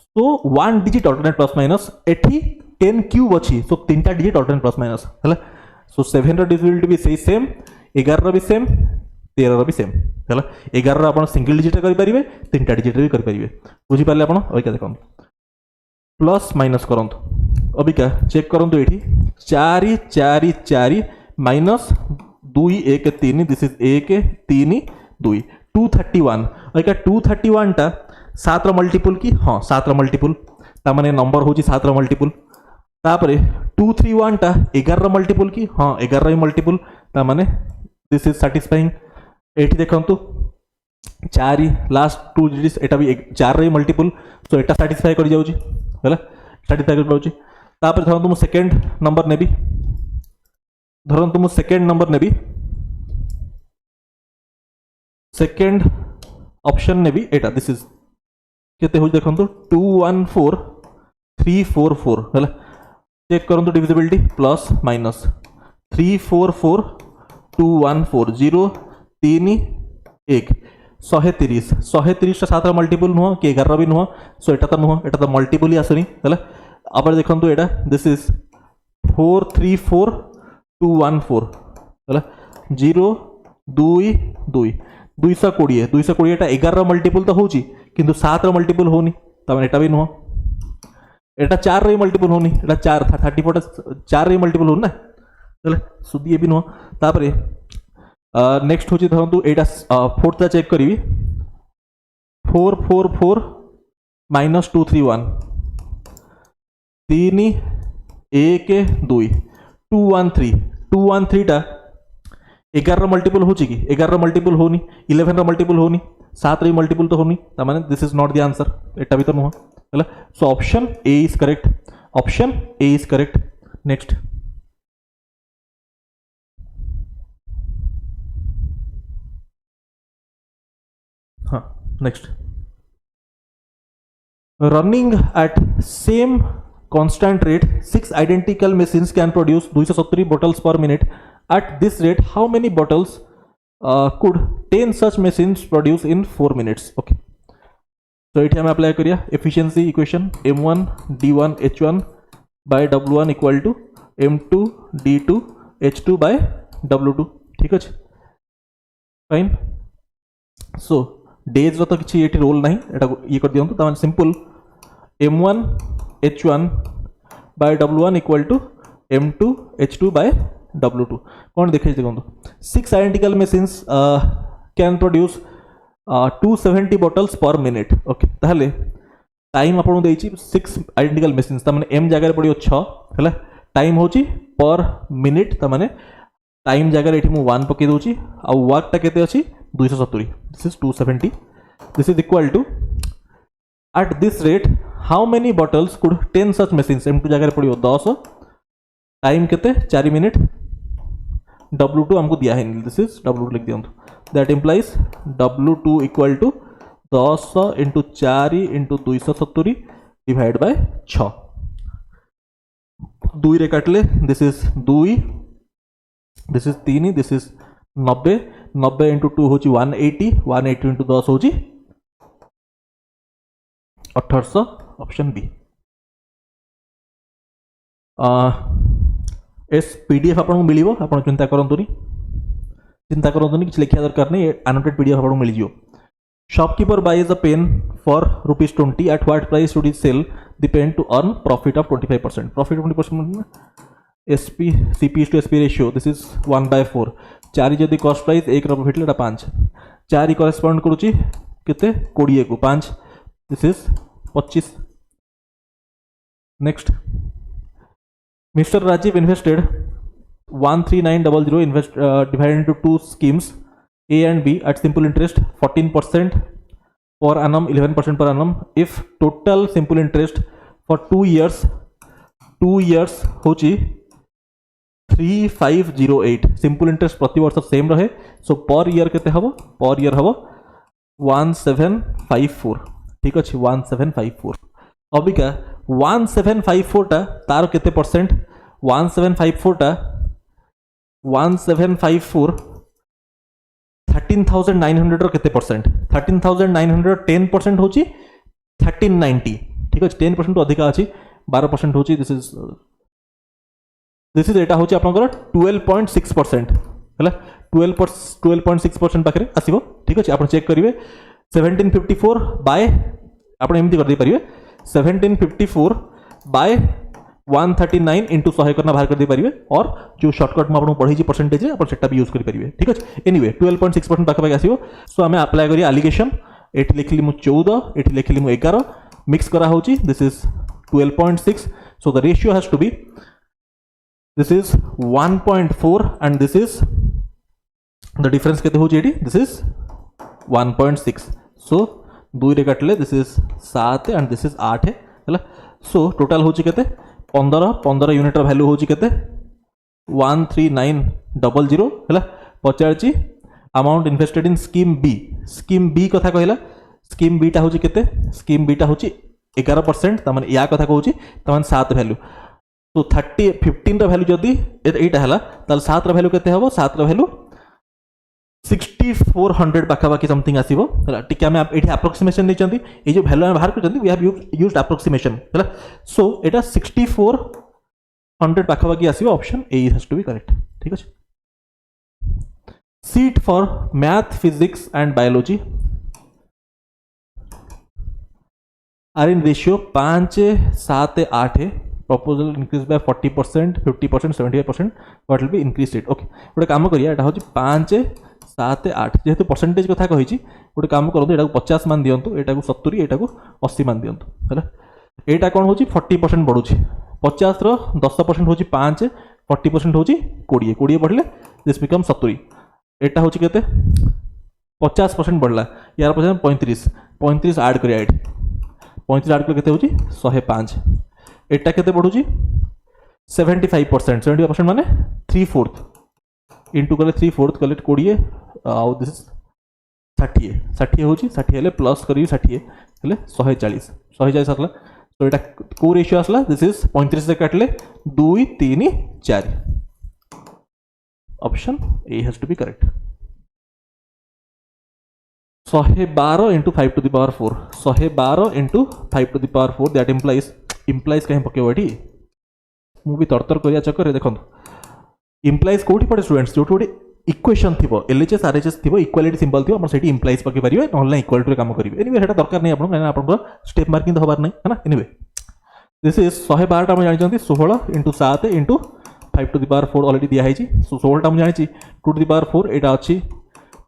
A: so 1 digit alternate plus minus एठी 10 क्यूब अछि सो तीनटा डिजिट अल्टरनेट प्लस माइनस हला सो 7 रो डिविजिबिलिटी भी सही सेम 11 रो भी सेम 13 रो भी सेम हला 11 रो आपण सिंगल डिजिट करि परिबे तीनटा डिजिट रे भी करि परिबे बुझी पाले आपण ओइका देखन प्लस माइनस करंतु अबिका चेक करंतु एठी 4 4 4 माइनस 2 1 3 दिस इज 1 3 2 231 ओइका 231 टा 7 रो मल्टीपल की हां 7 रो मल्टीपल ता माने नंबर होची 7 रो मल्टीपल तापरे 231 टा 11 रो मल्टीपल की हां 11 रो मल्टीपल ता माने दिस इज सैटिस्फाइंग एठी देखंतु 4 लास्ट 2 डिजिट्स एटा भी 4 रो मल्टीपल सो एटा सैटिस्फाई कर जाउची हला सैटिस्फाई कर जाउची तापरे धरंतु मु सेकंड नंबर नेबी धरंतु मु सेकंड नंबर नेबी सेकंड ऑप्शन ने भी एटा दिस इज केते हो देखंतु 214344 हला चेक करंतु डिविजिबिलिटी प्लस माइनस 344 2140 3 1 130 130 टा 7 मल्टीपल नुह कि 11 भी नुह सो एटा तो नुह एटा तो मल्टीपल ही आसनी हला अब देखंतु एटा दिस इज 434214 हला 0 2 2 220 220 टा 11 मल्टीपल तो होची किंतु 7 रो मल्टीपल होनी तब एटा भी नुह एटा 4 रो मल्टीपल होनी एटा 4 34 4 रो मल्टीपल होना चले सुदी ये भी नुह तापरे नेक्स्ट होची धरंतु एटा फोर्थ ता चेक करिवि 444 माइनस 231 3 1 2 213 टा 11 मल्टीपल हो कि 11 मल्टीपल होनी 11 मल्टीपल होनी 7 मल्टीपल तो होनी तामाने this is not the answer एटा भी तो नुह हला so option A is correct option A is correct next हाँ next running at same constant rate 6 identical machines can produce 270 bottles per minute at this rate how many bottles could 10 such machines produce in 4 minutes okay so it हम apply करिया efficiency equation m1 d1 h1 by w1 equal to m2 d2 h2 by w2 ठीक अछि फाइन सो डेज रो तो किछि एठी रोल नाही एटा ये कर दियंतु त simple m1 h1 by w1 equal to m2 h2 by w2 कौन देखे देखो 6 identical machines can produce 270 bottles per minute okay ताहले टाइम आपन देछि 6 identical machines त माने m जगह पडियो 6 हला टाइम होछि पर मिनिट त माने टाइम जगह एठी मु 1 पके दोछि आ वर्क ता केते अछि 270 this is 270 this is equal to at this rate how many bottles could 10 such machines m2 जगह पडियो 10 टाइम केते 4 मिनिट w2 हमको दिया है दिस इज w2 लिख दियंतु that implies w2 equal to 10 into 4 into 270 divide by 6 2 रे काटले this is 2 this is 3 this is 90 90 into 2 हूँ 180 180 इंटू 10 हूँ 1800 ऑप्शन बी। एस पीडीएफ आपको मिल आप चिंता करतुनि कि लिखा दरकार नहीं एनोटेड पीडीएफ आपको मिल जाओ। Shopkeeper buys a pen for ₹20 at what price should he sell the pen to earn profit of 25%? Profit 20% SP CP to SP ratio this is 1/4 4 जदि कॉस्ट प्राइस 1 प्रॉफिट लेटा 5 4 करेस्पॉन्ड करूची केते 20 को 5 this is 25। Next mister Rajiv invested 13900 invest divided into two schemes A and B at simple interest 14% per annum 11% per annum if total simple interest for 2 years होची 3508 सिंपल इंटरेस्ट प्रति वर्ष सेम रहे सो पर ईयर केते हबो पर ईयर हबो 1754 ठीक अछि 1754। अबिका 1754 टा तार केते परसेंट 1754 टा 1754 13900 रो केते परसेंट 13900 10% होची 1390 ठीक अछि 10% तो अधिका अछि 12% होची दिस इज एटा होची आपनकर 12.6% हला 12.6% पाखरे आसीबो ठीक अछि। आपण चेक करिवे 1754 बाय आपण एमती कर दे परिवे 1754 बाय 139 इंटू 100 करना बाहर कर दे पारिबे और जो शॉर्टकट में आपन पढ़ी जी परसेंटेज है आपण सेटा भी यूज करि परिबे ठीक अछि। एनीवे 12.6% पाखा पाखा आसीबो सो हमें अप्लाई करिया एलिगेशन एठी लिखली मु 14 एठी लिखली मु 11 मिक्स करा होची this is 12.6 so the ratio has to be this is 1.4 and this is the difference केते होची एठी this is 1.6 so 2 रे काटले this is 7 and this is 8 है हला so total होची केते 15 यूनिट रो वैल्यू होची केते 13900 हला पचारची amount invested in scheme B कथा कहला स्कीम बी टा होची केते स्कीम बी टा होची 11% त माने या कथा कहूची त माने 7 वैल्यू तो 15 वैल्यू जदि एटा हला ताल 7 रो वैल्यू केते हबो 7 रो वैल्यू 6400 पाखापाखि समथिंग आसीबो हला टिके हम एठी अप्रोक्सीमेशन नै चंदी ए जो वैल्यू हम बाहर कर चंदी वी हैव यूज्ड अप्रोक्सीमेशन हला सो एटा 6400 पाखापाखि आसीबो option A has to be correct ठीक अछि। Seat for math physics and biology are in ratio 5 7 8 proposal increase by 40% 50% 75% what will be increased it okay गोटे काम करिया एटा होची 5 7 8 जेहेतु परसेंटेज कथा कहिची गोटे काम करंतु एटा को 50 मान दियंतु एटा को 70 एटा को 80 मान दियंतु हैला एटा कोन होची 40% बढ़ुची 50 रो 10% होची 5 40% होची 20 20 बढ़ले दिस बिकम 70 एटा होची केते 50% बढ़ला यार परसेंट 35 ऐड करिया एठी 35 ऐड कर केते होची 105 एटा केते बढ़ुची 75% माने 3/4 इंटू कले 3/4 कले 20 आउ दिस 60 होची 60 हेले प्लस करी 60 हेले 140 आसला तो एटा को रेशियो आसला दिस इज 35 से काटले 2 3 4 option A has to be correct. 112 into 5 to the power 4 112 into 5 to the power 4 that implies कहीं पकेव ये मुझे तरतर करिया चक्कर देखो इम्प्लाइज कौटी पड़े स्टूडेंट्स जो गोटे इक्वेशन थी एलएचएस आरएचएस थी इक्वालिटी सिंबल थी आप इम्प्लाइज पकई पारे ना इक्वालिटी काम करेंगे एनीवे सेटा दरकार नहीं आपको स्टेप मार्किंग तो हबार नहीं है ना। एनीवे दिस इज 112 आप जानते 16 into 7 into 5 to the power 4 already दिया है 16 टा जानी 2 टू द पावर 4 एटा अच्छी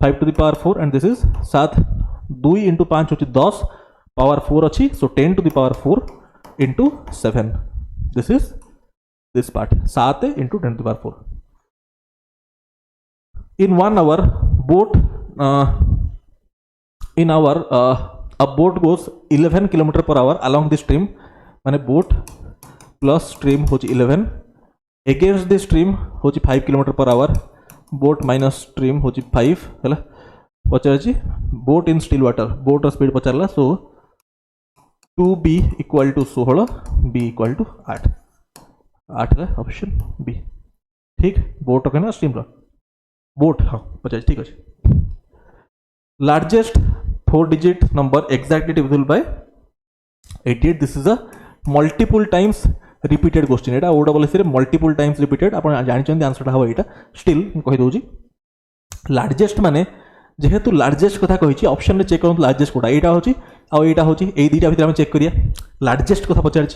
A: 5 to the power 4 and this is 7 2 into 5 होची 10 पावर 4 अच्छी so 10 to the power 4 into 7 this is this part 7 into 10 to the power 4 in 1 hour boat in hour a boat goes 11 km per hour along the stream माने boat plus stream होची 11 against the stream होची 5 km per hour boat minus stream होची 5 हला पचारची boat in still water boat speed पचारला so 2b equal to 16 b equal to 8 8 option B ठीक बोट ना स्ट्रीम बोट हाँ 50 ठीक अच्छे largest 4 digit number exactly divisible by 88 this is a multiple times repeated question एटा ओडब्ल्यूएस रे मल्टीपल टाइम्स रिपीटेड आपण जानि आंसर हम यहाँ स्टिल कही दूसरी लार्जेस्ट माने जेहेतु लार्जेस्ट कथा कही ऑप्शन में चेक करूँ लार्जेस्ट कोटा यहाँ हूँ आउ यहाँ हूँ ये दुटा भितर चेक करिया लार्जेस्ट कथा पचार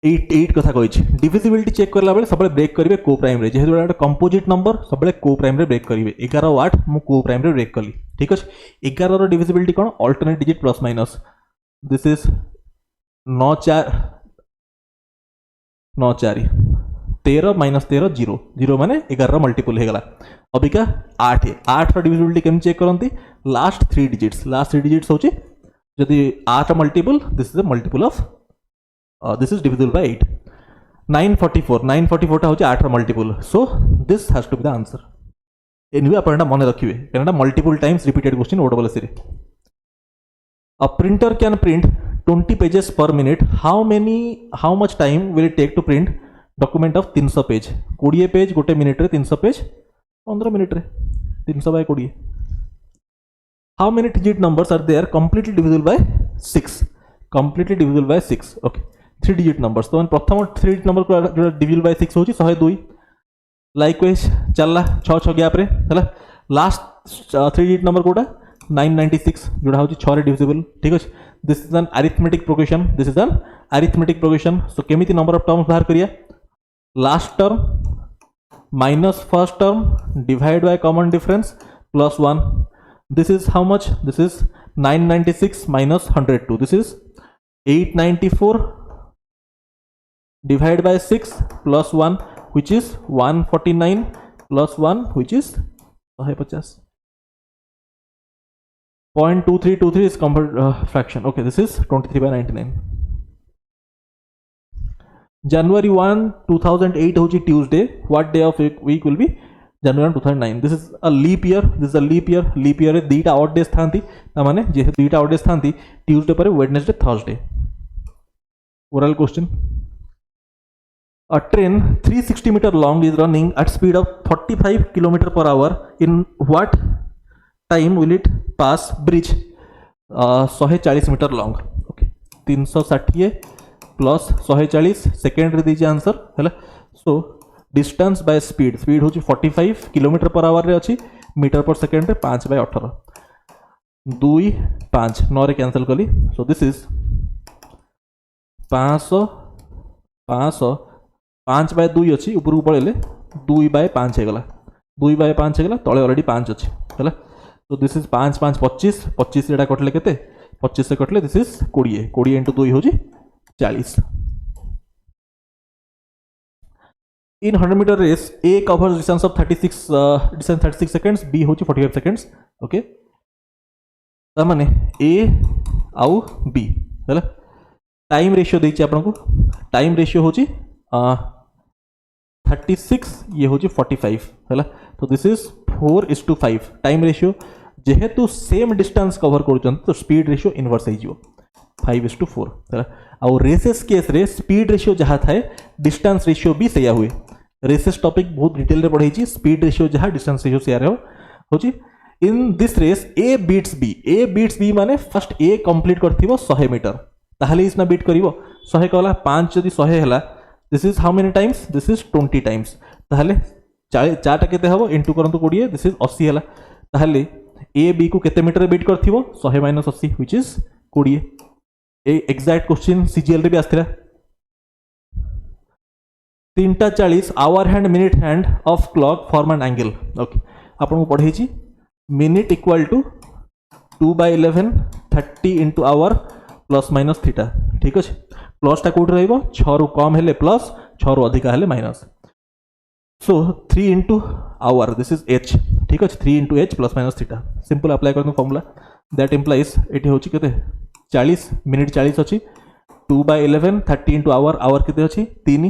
A: 8 कथा कही डिविजिबिलिटी चेक करला बेले सब ब्रेक करेंगे को प्राइम रे जेहेतु गोटे कंपोजिट नंबर सब को प्राइम रे ब्रेक करेंगे 11 और 8 मु को प्राइम रे ब्रेक कली ठीक अच्छे 11 रो डिविजिबिलिटी कौन alternate digit plus minus this is 9 4 9 4 13 minus 13 0 0 माने 11 मल्टीपल हो गला अबिका 8 8 रो डिविजिबिलिटी केम चेक करंती लास्ट 3 डिजिट्स होची जदि 8 multiple this is the multiple of this is divisible by 8 944 टा होची 8 रो multiple so this has to be the answer anyway आपण मन रखिबे कारण multiple times repeated question OWS रे a printer can print 20 pages per minute how much time will it take to print document of 300 page 20 page गोटे मिनिट रे 300 पेज 15 मिनिट रे 300 by 20 how many digit numbers are there completely divisible by 6 okay 3 digit numbers तो प्रथम 3 डिजिट नंबर को डिविजिबल बाय 6 होची 102 लाइकवाइज चलला 6 गैप रे हला लास्ट 3 डिजिट नंबर कोटा 996 जोड़ा होची 6 रे डिविजिबल ठीक अछि this is an arithmetic progression so केमिति नंबर ऑफ टर्म्स बाहर करिया last term minus first term divide by common difference plus 1 this is how much this is 996 minus 102 this is 894 divided by 6 plus 1 which is 149 plus 1 which is 150 0.2323 is fraction okay this is 23 by 99 January 1 2008 होची Tuesday what day of week will be January 2009 this is a leap year leap year रे दीटा odd days थांती ता माने जे दीटा odd days थांती Tuesday पर Wednesday Thursday oral question a train 360 meter long is running at speed of 45 km per hour in what time will it pass bridge 140 meter long okay 360 plus 140 second रे दीजिए आंसर है सो डिस्टेंस बाय स्पीड होची 45 किलोमीटर पर आवर रे अच्छी मीटर पर सेकेंड रे 5 बाय 18 2 5 9 रे कैंसिल कली सो दिस इज 500 5 बाय 2 अच्छी ऊपर को पड़ेले 2 बाय 5 हो गला 2 बाय 5 हो गला तळे ऑलरेडी 5 अच्छी है सो दिस इज 5 5 25 25 एटा कटले केते 25 से कटले दिस इज 20 20 into 2 होची 40 In 100 meter race, A covers distance of 36 seconds, B होची 45 seconds, okay? ता माने A आउ B, है टाइम रेशियो देछि आपन को टाइम रेशियो होची 36 ये होची 45 है तो दिस इज 4:5 टाइम रेशियो जेहेतु सेम डिस्टेंस कवर करूछन तो स्पीड रेशियो इनवर्स हो जिवो 5:4 है आउ रेसेस केस रे स्पीड रेशियो जहाँ थाए डिस्टेंस रेशियो भी सेया हुए रेसेस टॉपिक बहुत डिटेल रे पढ़ाई स्पीड रेशियो जहाँ डिस्टेंस रेशियो सेया होची in this race A beats B माने फर्स्ट ए कंप्लीट करथिबो 100 मीटर ताहले इसना बीट करिवो 100 कहला 5 जदी 100 हैला this is how many times this is 20 times ताहले 4 टा केते हबो इनटू करंतु 20 दिस इज 80 हैला ताहले ए बी को केते मीटर बीट करथिबो 100 - 80 which is 20 a exact question CGL रे भी आस्थिला 3:40 hour hand minute hand of clock form an angle okay आपन को पढ़ाई छी minute equal to 2/11 30 into hour plus minus theta ठीक अच्छे प्लस टा कोड रहिबो 6 रु कम हेले प्लस 6 रु अधिक हेले minus so 3 into hour this is h ठीक अच्छे 3 into h plus minus theta simple apply करनु फॉर्मूला दैट इंप्लाइज एठी होची केते 40 मिनिट 40 अछि 2/11 30 into आवर केते अछि 3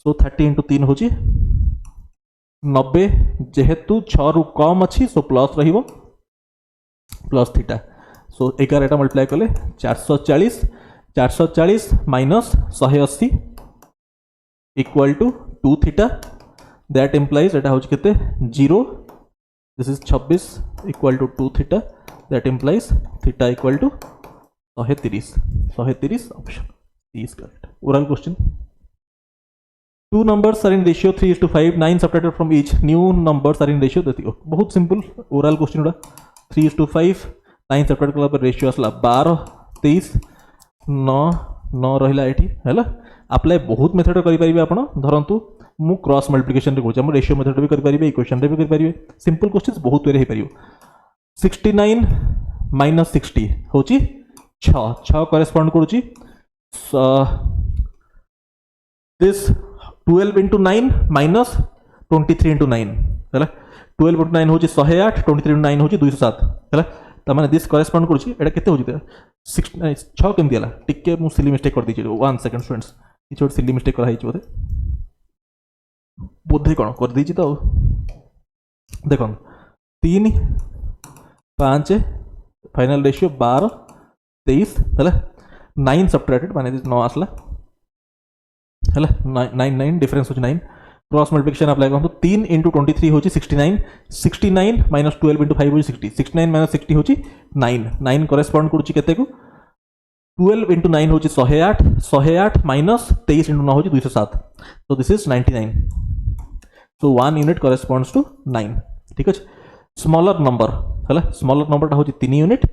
A: सो 30 into 3 होची 90 जेहेतु 6 रु कम अच्छी सो प्लस रहिबो प्लस थीटा सो 11 मल्टीप्लाई कले 440 minus 180 equal to 2 theta that implies एटा होची केते 0 this is 26 equal to 2 theta, that implies theta equal to 130 option C is correct. Oral question. Two numbers are in ratio 3:5. 9 subtracted from each. New numbers are in ratio. बहुत सिंपल ओरल क्वेश्चन उड़ा. 3:5 9 सब्ट्रैक्ट कला पर रेशियो आसला 12 23 9 9 रहिला एठी हैला. अप्लाई बहुत मेथड करि परिबे आपण. धरंतु मु क्रॉस मल्टिप्लिकेशन रे कहूछ, हम रेशियो मेथड भी करि परिबे, इक्वेशन रे भी करि परिबे. सिंपल क्वेश्चंस बहुत वे रे हे परिबो. 69 - 60 होची 6 6 करेस्पोंड करूची दिस 12 into 9 minus 23 into 9 है. 12 into 9 होची 108, 23 into 9 होची 207 है. त माने दिस करेस्पोंड करूची एटा केते होची 6 केम दिला. टिके मु सिली मिस्टेक कर दीची. 1 सेकंड स्टूडेंट्स, ई छोट सिली मिस्टेक कर हाइची बोधे कोन कर दीची. तो देखो 3 5 फाइनल रेशियो 12 23 है. 9 सब्ट्रैक्टेड माने 9 आसला है. 9 9 डिफरेंस होची 9. क्रॉस मल्टिप्लिकेशन अप्लाई करतो. 3 into 23 होची 69. 69 minus 12 into 5 होची 60. 69 minus 60 होची 9. 9 करेस्पोंड करूची केते को 12 into 9 होची 108. 108 minus 23 into 9 होची 207. so this is 99. so 1 unit corresponds to 9. ठीक अछि. स्मॉलर नंबर हैला. स्मॉलर नंबर ता होची 3 यूनिट.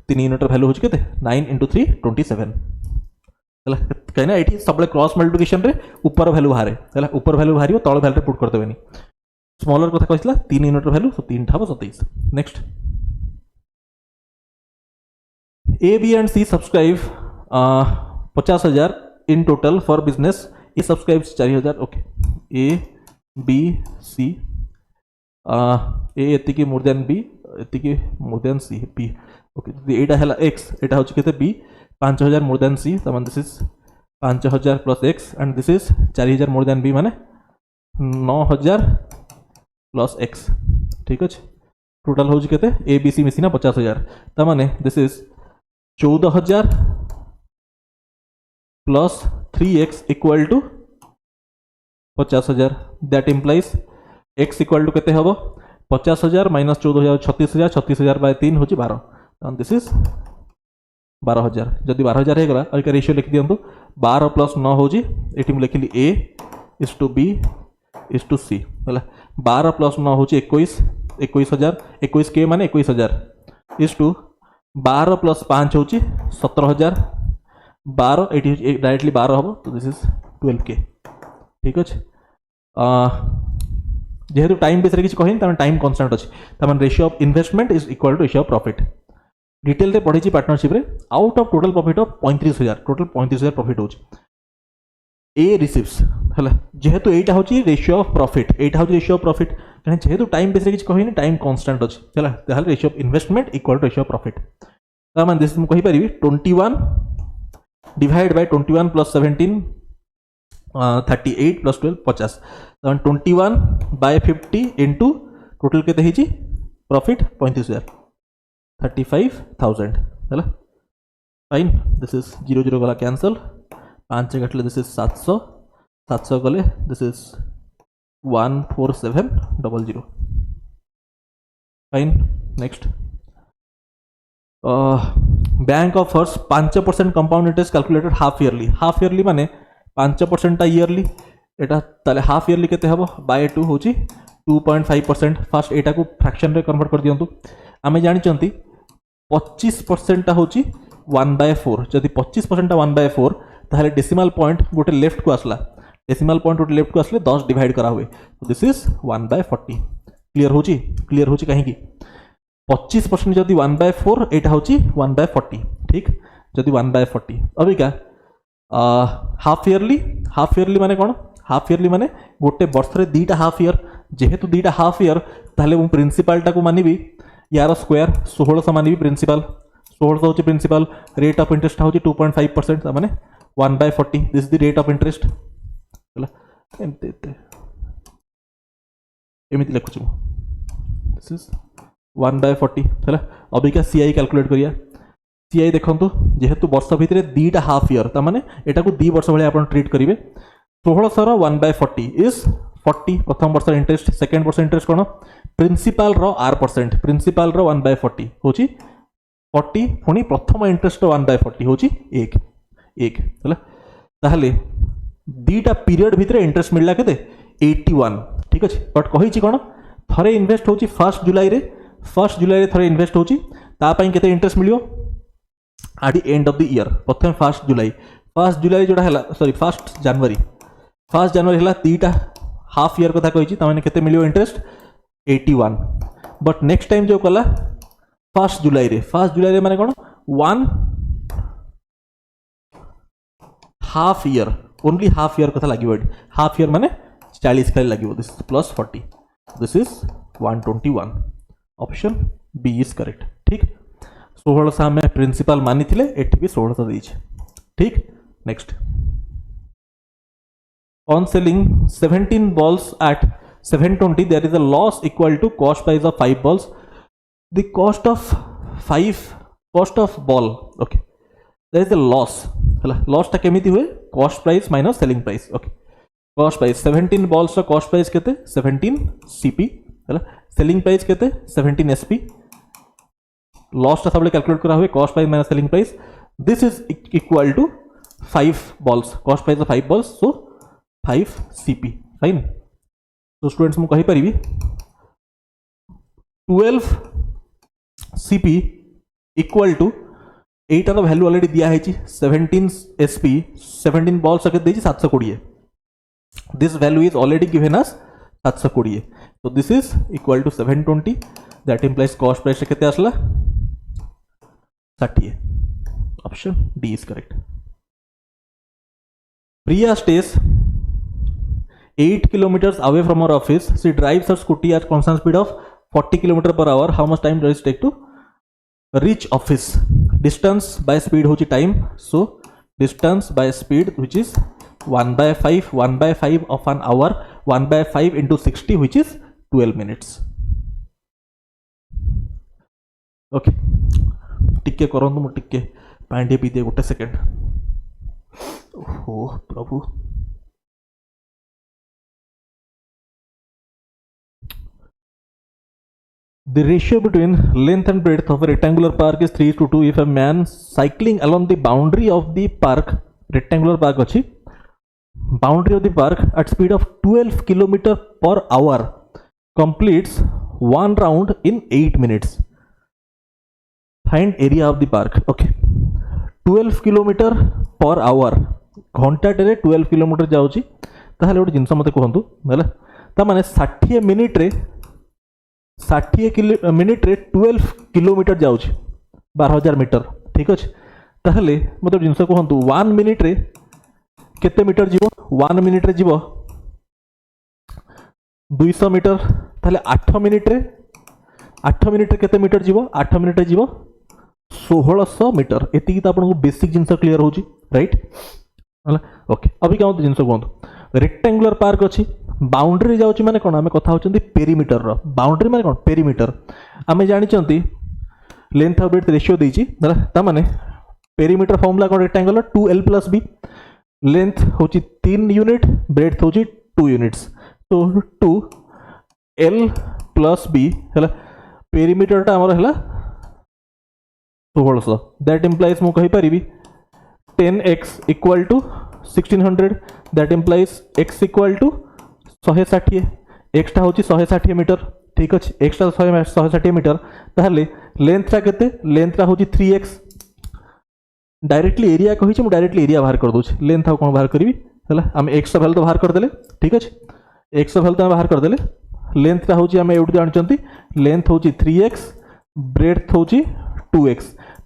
A: 3 यूनिट र वैल्यू होची केते 9 into 3 27 है. कहीं ना ये सब क्रॉस मल्टिप्लिकेशन रे ऊपर वैल्यू बाहर है. ऊपर वैल्यू बाहर तल वैल्यू पुट कर देबेनी. स्मॉलर कथा कहला 3 यूनिट वैल्यू, सो 3 ठाबो 27. Next. A B and C subscribe 50,000 in total for business. A subscribe 4,000. Okay. A B C A एतिकी मोर देन बी, एतिकी more than C B. Okay. एटा हैला एक्स, एटा होची केते बी. 5,000 मोर देन सी, तो this is 5,000 plus X and this is 4,000 more than B माने 9,000 प्लस एक्स. ठीक अच्छे. टोटल होची केते ए बी सी मिसिना 50,000. तो माने this is 14,000 plus 3x equal to 50,000. That implies x equal to केते हबो 50,000 माइनस 14,000 36,000. 36,000 बाय 3 होची 12. तो दिस इज 12,000. जदि 12,000 हो गला अल्का रेशियो लिख दियंतु. 12 प्लस 9 होजी एटी मु लिखिली a is to b is to c हला. 12 प्लस 9 होची 21. 21,000. 21 के माने 21,000 इज टू 12 प्लस 5 होची 17,000. 12 एटी डायरेक्टली 12 हबो. तो दिस इज 12k. ठीक अछि. जेहेतु टाइम बेस रे किछ कहिन त टाइम कांस्टेंट अछि. त मन ratio of investment is equal to ratio of profit. Detail रे पढ़ी पार्टनरशिप रे out of total profit of 35,000 total 35,000 profit होची. ए रिसीव्स हला. जेहेतु एटा होची रेशियो ऑफ प्रॉफिट, एटा होची रेशियो ऑफ प्रॉफिट. कने जेहेतु टाइम बेस रे किछ कहिन टाइम कांस्टेंट अछि हला. ताहाल ratio of investment equal to ratio of profit. त मन दिस मु कहि परिबी 21 डिवाइड बाय 21 प्लस 17 38 प्लस 12 50. तो 21 बाय 50 इनटू टोटल केते हिची प्रॉफिट 35,000 35,000 है. फाइन. दिस इज 0 0 गला कैंसल. 5 कटले दिस इज 700. 700 गले this is 14700. Fine. Next. Bank offers 5% compound interest calculated half yearly. Half yearly माने 5% ईयरली. एटा ताले हाफ ईयरली केते हबो बाय 2 होची 2.5%. फास्ट एटा को फ्रैक्शन रे कन्वर्ट कर दियंतु. आमे जानि चंती 25% होची 1/4. जदि 25% 1/4 ताहले डेसिमल पॉइंट गोटे लेफ्ट को आसला. डेसिमल पॉइंट गोटे लेफ्ट को आसले 10 डिवाइड करा हुए. तो दिस इज 1/40. क्लियर होची. क्लियर होची काहे की 25% जदि 1/4 एटा होची 1/40. ठीक. जदि 1/40 अभी क्या हाफ ईयरली माने कोन. हाफ ईयरली माने गोटे वर्ष रे दीटा हाफ ईयर. जेहेतु दीटा हाफ ईयर ताहले मु प्रिंसिपल टा को मानिबी यार स्क्वायर 1600 मानिबी. प्रिंसिपल 1600 होची प्रिंसिपल. रेट ऑफ इंटरेस्ट होची 2.5% माने 1/40. This is the rate of interest हला. एमिति लिखुछु. दिस इज 1/40 हला. अभी क्या सीआई कैलकुलेट करिया. सीआई देखंतु जेहेतु वर्ष भितरे दीटा हाफ ईयर ता माने एटा को 2 वर्ष भले आपण ट्रीट करिवे. 1600 रो 1/40 इज 40 प्रथम वर्ष इंटरेस्ट सेकेंड वर्ष इंटरेस्ट कौन प्रिंसिपाल रो r%, प्रिंसिपाल रो 1/40 होची 40 पुणी प्रथम इंटरेस्ट 1/40 होची 1 है ताहले दीटा पीरियड भितर इंटरेस्ट मिलला केते 81 ठीक अच्छे बट कही कौन थरे इन्वेस्ट होची 1 जुलाई रे थरे इन्वेस्ट होची तापाई केते इंटरेस्ट मिलियो at the end of the year प्रथम 1 जुलाई जोड़ा है सॉरी 1 जनवरी है दीटा हाफ ईयर कथा कही ताने केते मिलियो इंटरेस्ट 81 बट नेक्स्ट टाइम जो कला 1 जुलाई रे माने कौन 1 half year only half year कथा लगे हाफ ईयर माने 40 खाली लगे this plus 40 this is 121 option B is correct ठीक 1600 आम प्रिंसिपल मानी थिले एठी भी 1600 देइछ ठीक next on selling 17 balls at 720 there is a loss equal to cost price of 5 balls the cost of ball okay there is a loss हला लॉस टा केमिति हुए cost price minus selling price okay cost price 17 balls रा कॉस्ट प्राइस केते 17 सीपी हला सेलिंग प्राइस केते 17 एसपी लॉस टा सबले कैलकुलेट करा हुए cost price minus selling price this is equal to 5 balls cost price of 5 balls so 5 CP fine तो स्टूडेंट्स मु कहि परिबी 12 सीपी इक्वल टू एटार भैल्यू ऑलरेडी दिया है 17 एसपी 17 बॉल सके 720 this value is already given as 720 तो this is equal to 720 that implies cost price केते आसला 60 ऑप्शन डी इज करेक्ट प्रिया stage 8 kilometers away from our office she drives her scooty at constant speed of 40 km/h how much time does it take to reach office distance by speed होची time so distance by speed which is 1/5 of an hour 1/5 into 60 which is 12 minutes okay टिके करंतु मु टिके पांडे पी दे गोटे second oh Prabhu The ratio between length and breadth of a rectangular park is 3:2 if a man cycling along the boundary of the park rectangular park achi boundary of the park at speed of 12 km/h completes one round in 8 minutes find area of the park okay 12 km/h घंटा टे 12 km जाउची ताहले गोटे जिनस मते कहंतु हैला ता माने 60 मिनिट रे 60 मिनिट रे 12 किलोमीटर जाउची 12000 मीटर ठीक अछि ताहले मते जिनस कहंतु 1 मिनिट रे केते मीटर जीवो 1 मिनिट रे जीवो 200 मीटर ताहले 8 मिनिट रे केते मीटर जीवो 8 मिनिट रे जीवो 1600 मीटर एति त आपन को बेसिक जिनस क्लियर होची राइट हला ओके अभी क्या जिनस कहंतु रेक्टेंगुलर पार्क अछि बाउंड्री जाउची माने कोन आमे कथा होचंदी पेरीमीटर रो बाउंड्री माने कोन पेरीमीटर आमे जानि चंती लेंथ ऑफ ब्रेड्थ रेशियो देची ता माने पेरीमीटर फॉर्मूला कोन रेक्टेंगुलर 2l + b लेंथ होची 3 यूनिट ब्रेड्थ होची 2 यूनिट्स तो 2l + b हला पेरीमीटर ता हमर हला 1600 दैट इंप्लाइज मु कहि परिबी 10x = 1600 दैट इंप्लाइज x = 160 एक्सटा होची 160 मीटर ठीक अछि एक्सटा 160 मीटर ताहले लेंथ रा केते लेंथ रा होची 3x डायरेक्टली एरिया कहि छी मु डायरेक्टली एरिया बाहर कर दोछ लेंथ आ कोन बाहर करबी हला हम x रा वैल्यू तो बाहर कर देले ठीक अछि x रा वैल्यू तो बाहर कर देले लेंथ रा होची हम एउड जानचंती लेंथ होची 3x ब्रेड्थ होची 2x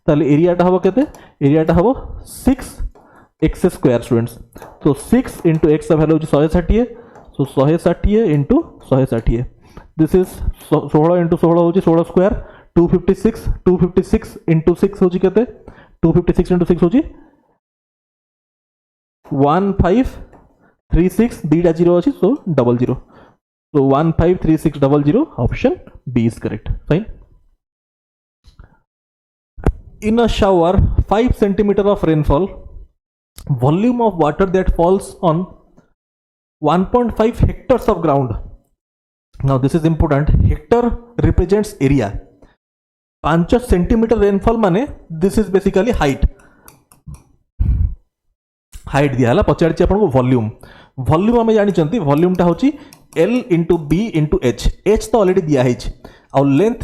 A: ताहले एरिया टा हबो केते एरिया टा हबो 6x² स्टूडेंट्स तो 6 * x रा वैल्यू होची 160 so 160 into 160 this is 16 into 16 होची 16 स्क्वायर 256 into 6 होची केते 256 into 6 होची 1536 दीटा 0 अछि so 00 so 153600 option B is correct fine in a shower 5 centimeter of rainfall volume of water that falls on 1.5 hectares of ground. Now this is important. Hectare represents area. 5 centimetre rainfall माने this is basically height. Height दिया हला पचारछि आपन को वॉल्यूम. वॉल्यूम हमें जानि चंती वॉल्यूम टा होची L into B into H. H तो ऑलरेडी दिया है और लेंथ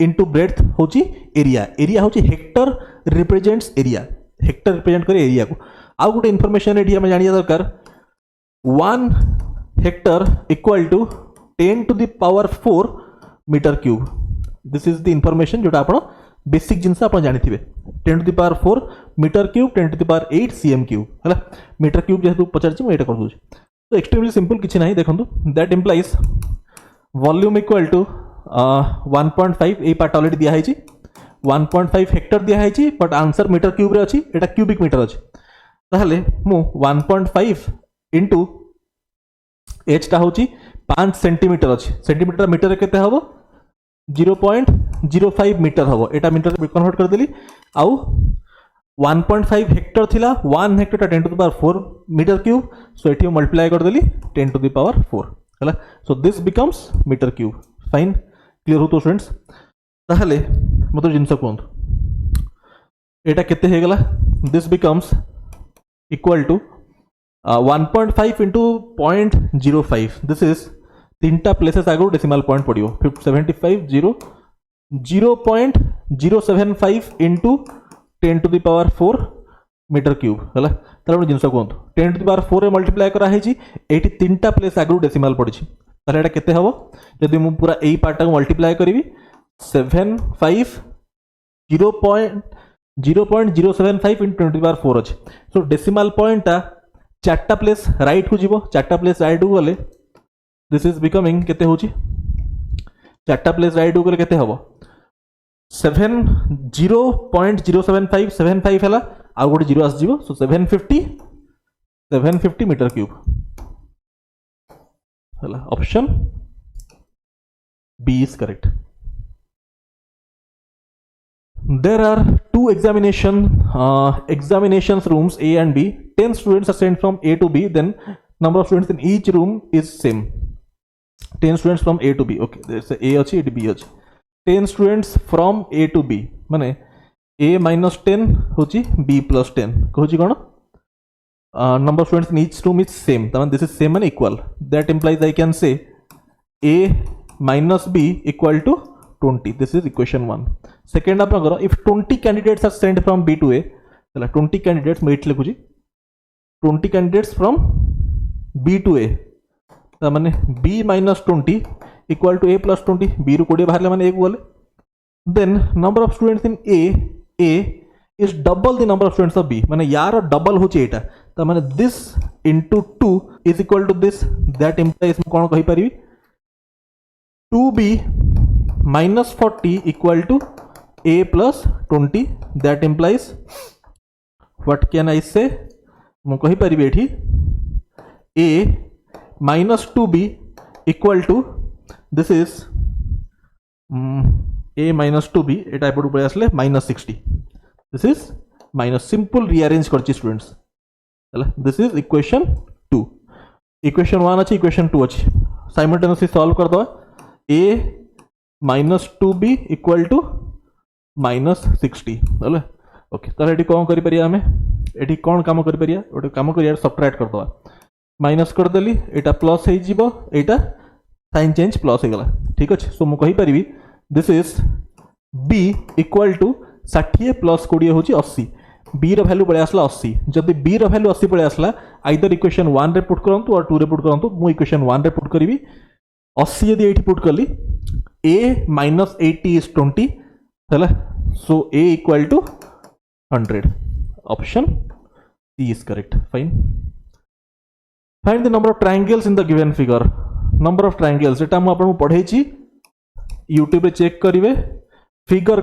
A: into ब्रेड्थ होची एरिया. एरिया होची hectare represents area. Hectare represent करे एरिया को. आउ गोटे इनफॉरमेशन एरिया में जानिया दरकार 1 hectare equal to 10 to the power 4 metre cube. This is the information जोटा आपण बेसिक जिनस आपण जानिथिबे. 10 to the power 4 metre cube 10 to the power 8 cm cube हला. मीटर क्यूब जेहेतु पचारछि म एटा कर दूछि. तो एक्सट्रीमली सिंपल किछि नाही देखंतु. That implies volume equal to 1.5 a part already दिया है 1.5 हेक्टर दिया है बट आंसर मीटर क्यूब रे अछि. एटा क्यूबिक मीटर अछि. ताहले मु 1.5 इनटू एच टा होछि 5 सेंटीमीटर अछि. सेंटीमीटर मीटर रे केते हबो 0.05 मीटर हबो. एटा मीटर रे कन्वर्ट कर देली. आउ 1.5 हेक्टर थिला 1 हेक्टर टा 10 to the power 4 metre cube. So एठी मल्टीप्लाई कर देली 10 to the power 4 हला. So this becomes meter cube. Fine clear हो तो स्टूडेंट्स. ताहले मतलब जिनस कोंत एटा केते हे गला. This becomes equal to 1.5 into 0.05. This is तीनटा प्लेसेस आगु डेसिमल पॉइंट पड़ियो 75 0.075 into 10 to the power 4 metre cube हला. ताले जिनस कोंत 10 to the power 4 रे मल्टीप्लाई करा है एठी तीनटा प्लेस आगु डेसिमल पड़िछि. ताले एटा केते हबो जदि मु पूरा एई पार्ट को मल्टीप्लाई करबी 75 0.075 into 10 to the power 4 अछि. सो डेसिमल पॉइंट ता चारटा प्लेस राइट को जीवो. चारटा प्लेस राइट को गले दिस इज बिकमिंग केते होची चारटा प्लेस राइट को गले केते हबो 0.075 हला. आ गोटे जीरो आस जीवो. सो 750 मीटर क्यूब हला. Option B is correct. There are two examinations rooms A and B. 10 students are sent from A to B. Then number of students in each room is same. 10 students from A to B. Okay, there's a A achi, B achi. 10 students from A to B. माने A minus 10 होची B plus 10. होची कोन? Number of students in each room is same. तमाने this is same and equal. That implies I can say A minus B equal to 20. This is equation 1. Second आप करो if 20 candidates are sent from B to A. चला 20 candidates मैं it लिखुची 20 candidates from B to A. तो माने B minus 20 equal to A plus 20. B रू 20 बाहर ले माने 1 बोले. Then number of students in A is double the number of students of B. माने यार double होची एटा. तो माने this into 2 is equal to this. That implies मैं कौन कही परिवी 2B minus 40 equal to A plus 20. That implies what can I say? मु कही परिबे एठी A minus 2B equal to this is A minus 2B एटा एपटू पळे आसले minus 60. This is minus simple rearrange करछि स्टूडेंट्स हला. This is equation 2. equation 1 अछि equation 2 अछि. simultaneously solve कर दो. A minus 2B equal to minus 60 हला. ओके ताले एठी कोन करि परिया हमें एठी कोन काम करि परिया ओटे काम करिया सबट्रैक्ट कर दवा. माइनस कर देली एटा प्लस हे जीवो एटा साइन चेंज प्लस हे गला. ठीक अछि. सो मु कहि परिबी this is B equal to 60 plus 20 होची 80. B रो वैल्यू पळे आसला 80. जदि B रो वैल्यू 80 पळे आसला आइदर इक्वेशन 1 रे पुट करंतु और 2 रे पुट करंतु. मु इक्वेशन 1 रे पुट करिवि 80 यदि एठी पुट करली A minus 80 is 20 हला. सो A equal to 100. Option C is correct. Fine. Find the number of triangles in the given figure. Number of triangles एटा मु आपन पढै छी YouTube रे चेक करिवे. फिगर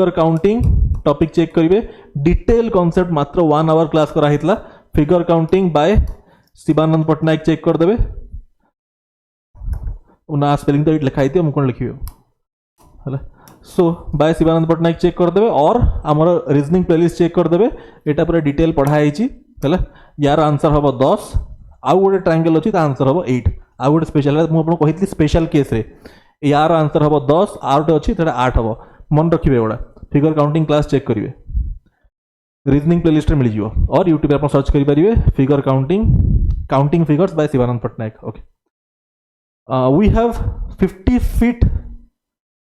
A: काउंटिंग टॉपिक चेक करिवे. डिटेल कांसेप्ट मात्र 1 आवर क्लास करा हितला. Figure counting by Shivanand Patnaik check कर देबे. उना स्पेलिंग तो इट लिखाई थी मु कोन लिखियो हला. सो बाय शिवानंद पटनायक चेक कर देबे और हमर रीजनिंग प्लेलिस्ट चेक कर देबे. एटा पूरा डिटेल पढ़ा है छी हला. यार आंसर हम 10 आउ गोटे ट्रायंगल अच्छी आंसर हम 8 आउ गोटे स्पेशल मुझे कही स्पेशल केस रे यार आंसर हम 10 आउ गोटे अच्छी 8 हम मन रखिए एगुड़ा फिगर काउंटिंग क्लास चेक करेंगे रीजनिंग प्लेलिस्ट में मिल और यूट्यूब पे आप सर्च करेंगे figure counting figures by Shivanand Pattanaik okay we have 50 feet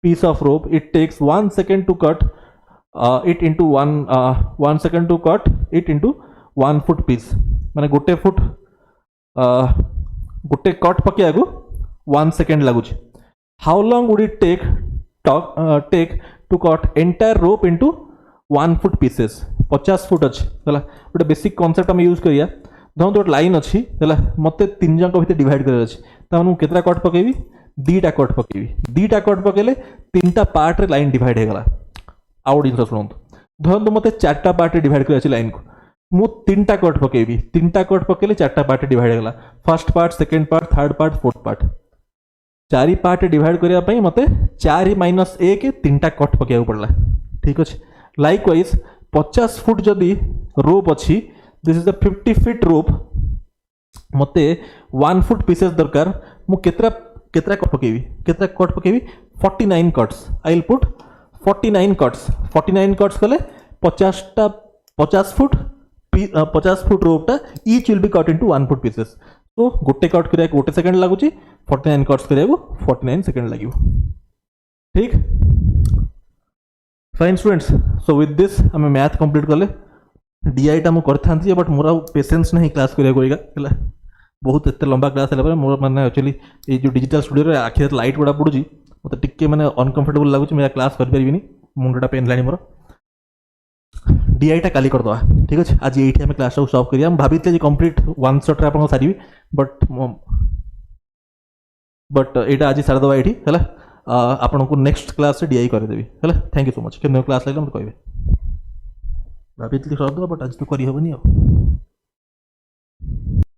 A: piece of rope it takes 1 second to cut it into 1 second to cut it into 1 foot piece माने गोटे फुट गोटे कट पकिया को 1 second लगुच how long would it take to cut entire rope into 1 foot pieces 50 foot अच्छी है गोटे बेसिक कॉन्सेप्ट हम यूज करिया धरते गोटे लाइन अच्छी है मत 3 जन भितर डिवाइड कर अच्छी केतटा कट पकेबी 2टा कट पकेबी 2टा कट पकेले 3टा पार्ट रे लाइन डिवाइड हो गला आउ जिन शुणु धरतु मत 4टा पार्ट डिवाइड कर लाइन को मु 3टा कट पकेबी 3टा कट पकेले 4टा पार्ट डिवाइड हो गला first part second part third part fourth part 4 part divide करने मत 4 - 1 3टा कट पकेबा पड़ला ठीक अच्छे लाइक वाइज 50 फुट जदि रोप अच्छी this is the 50 feet rope मत 1 फुट पीसेस दरकार मु केतरा कट पकेबी 49 cuts I will put 49 cuts कले 50 फुट रोपटा each will be cut into 1 foot pieces तो गोटे कट करिया गोटे सेकंड लागुची 49 कट्स करिया 49 सेकंड लागिवो ठीक fine students so with this हमें मैथ कंप्लीट कले डीआईटा मु करथांती बट मोर पेशेंस नहीं क्लास करिया कोइगा हला बहुत एत लंबा क्लास है मोर मैंने एक्चुअली ये जो डिजिटल स्टूडियो आखिर लाइट गुड़ा पड़ू मतलब टिके मैंने अनकंफर्टेबल लगुच मैं क्लास करें मुंडा पेन लानी मोर डीआईटा काली करदे ठीक अच्छे आज ये आम क्लास स्टॉप करिया भाभी कंप्लीट वन शॉट आप सारी बट यहाँ आज सारीदे ये है आपन को नेक्स्ट क्लास से डीआई करदेवी है थैंक यू सो मच कि क्लास लगे मतलब कहे भाभी सरदे बट आज तो करहबनी।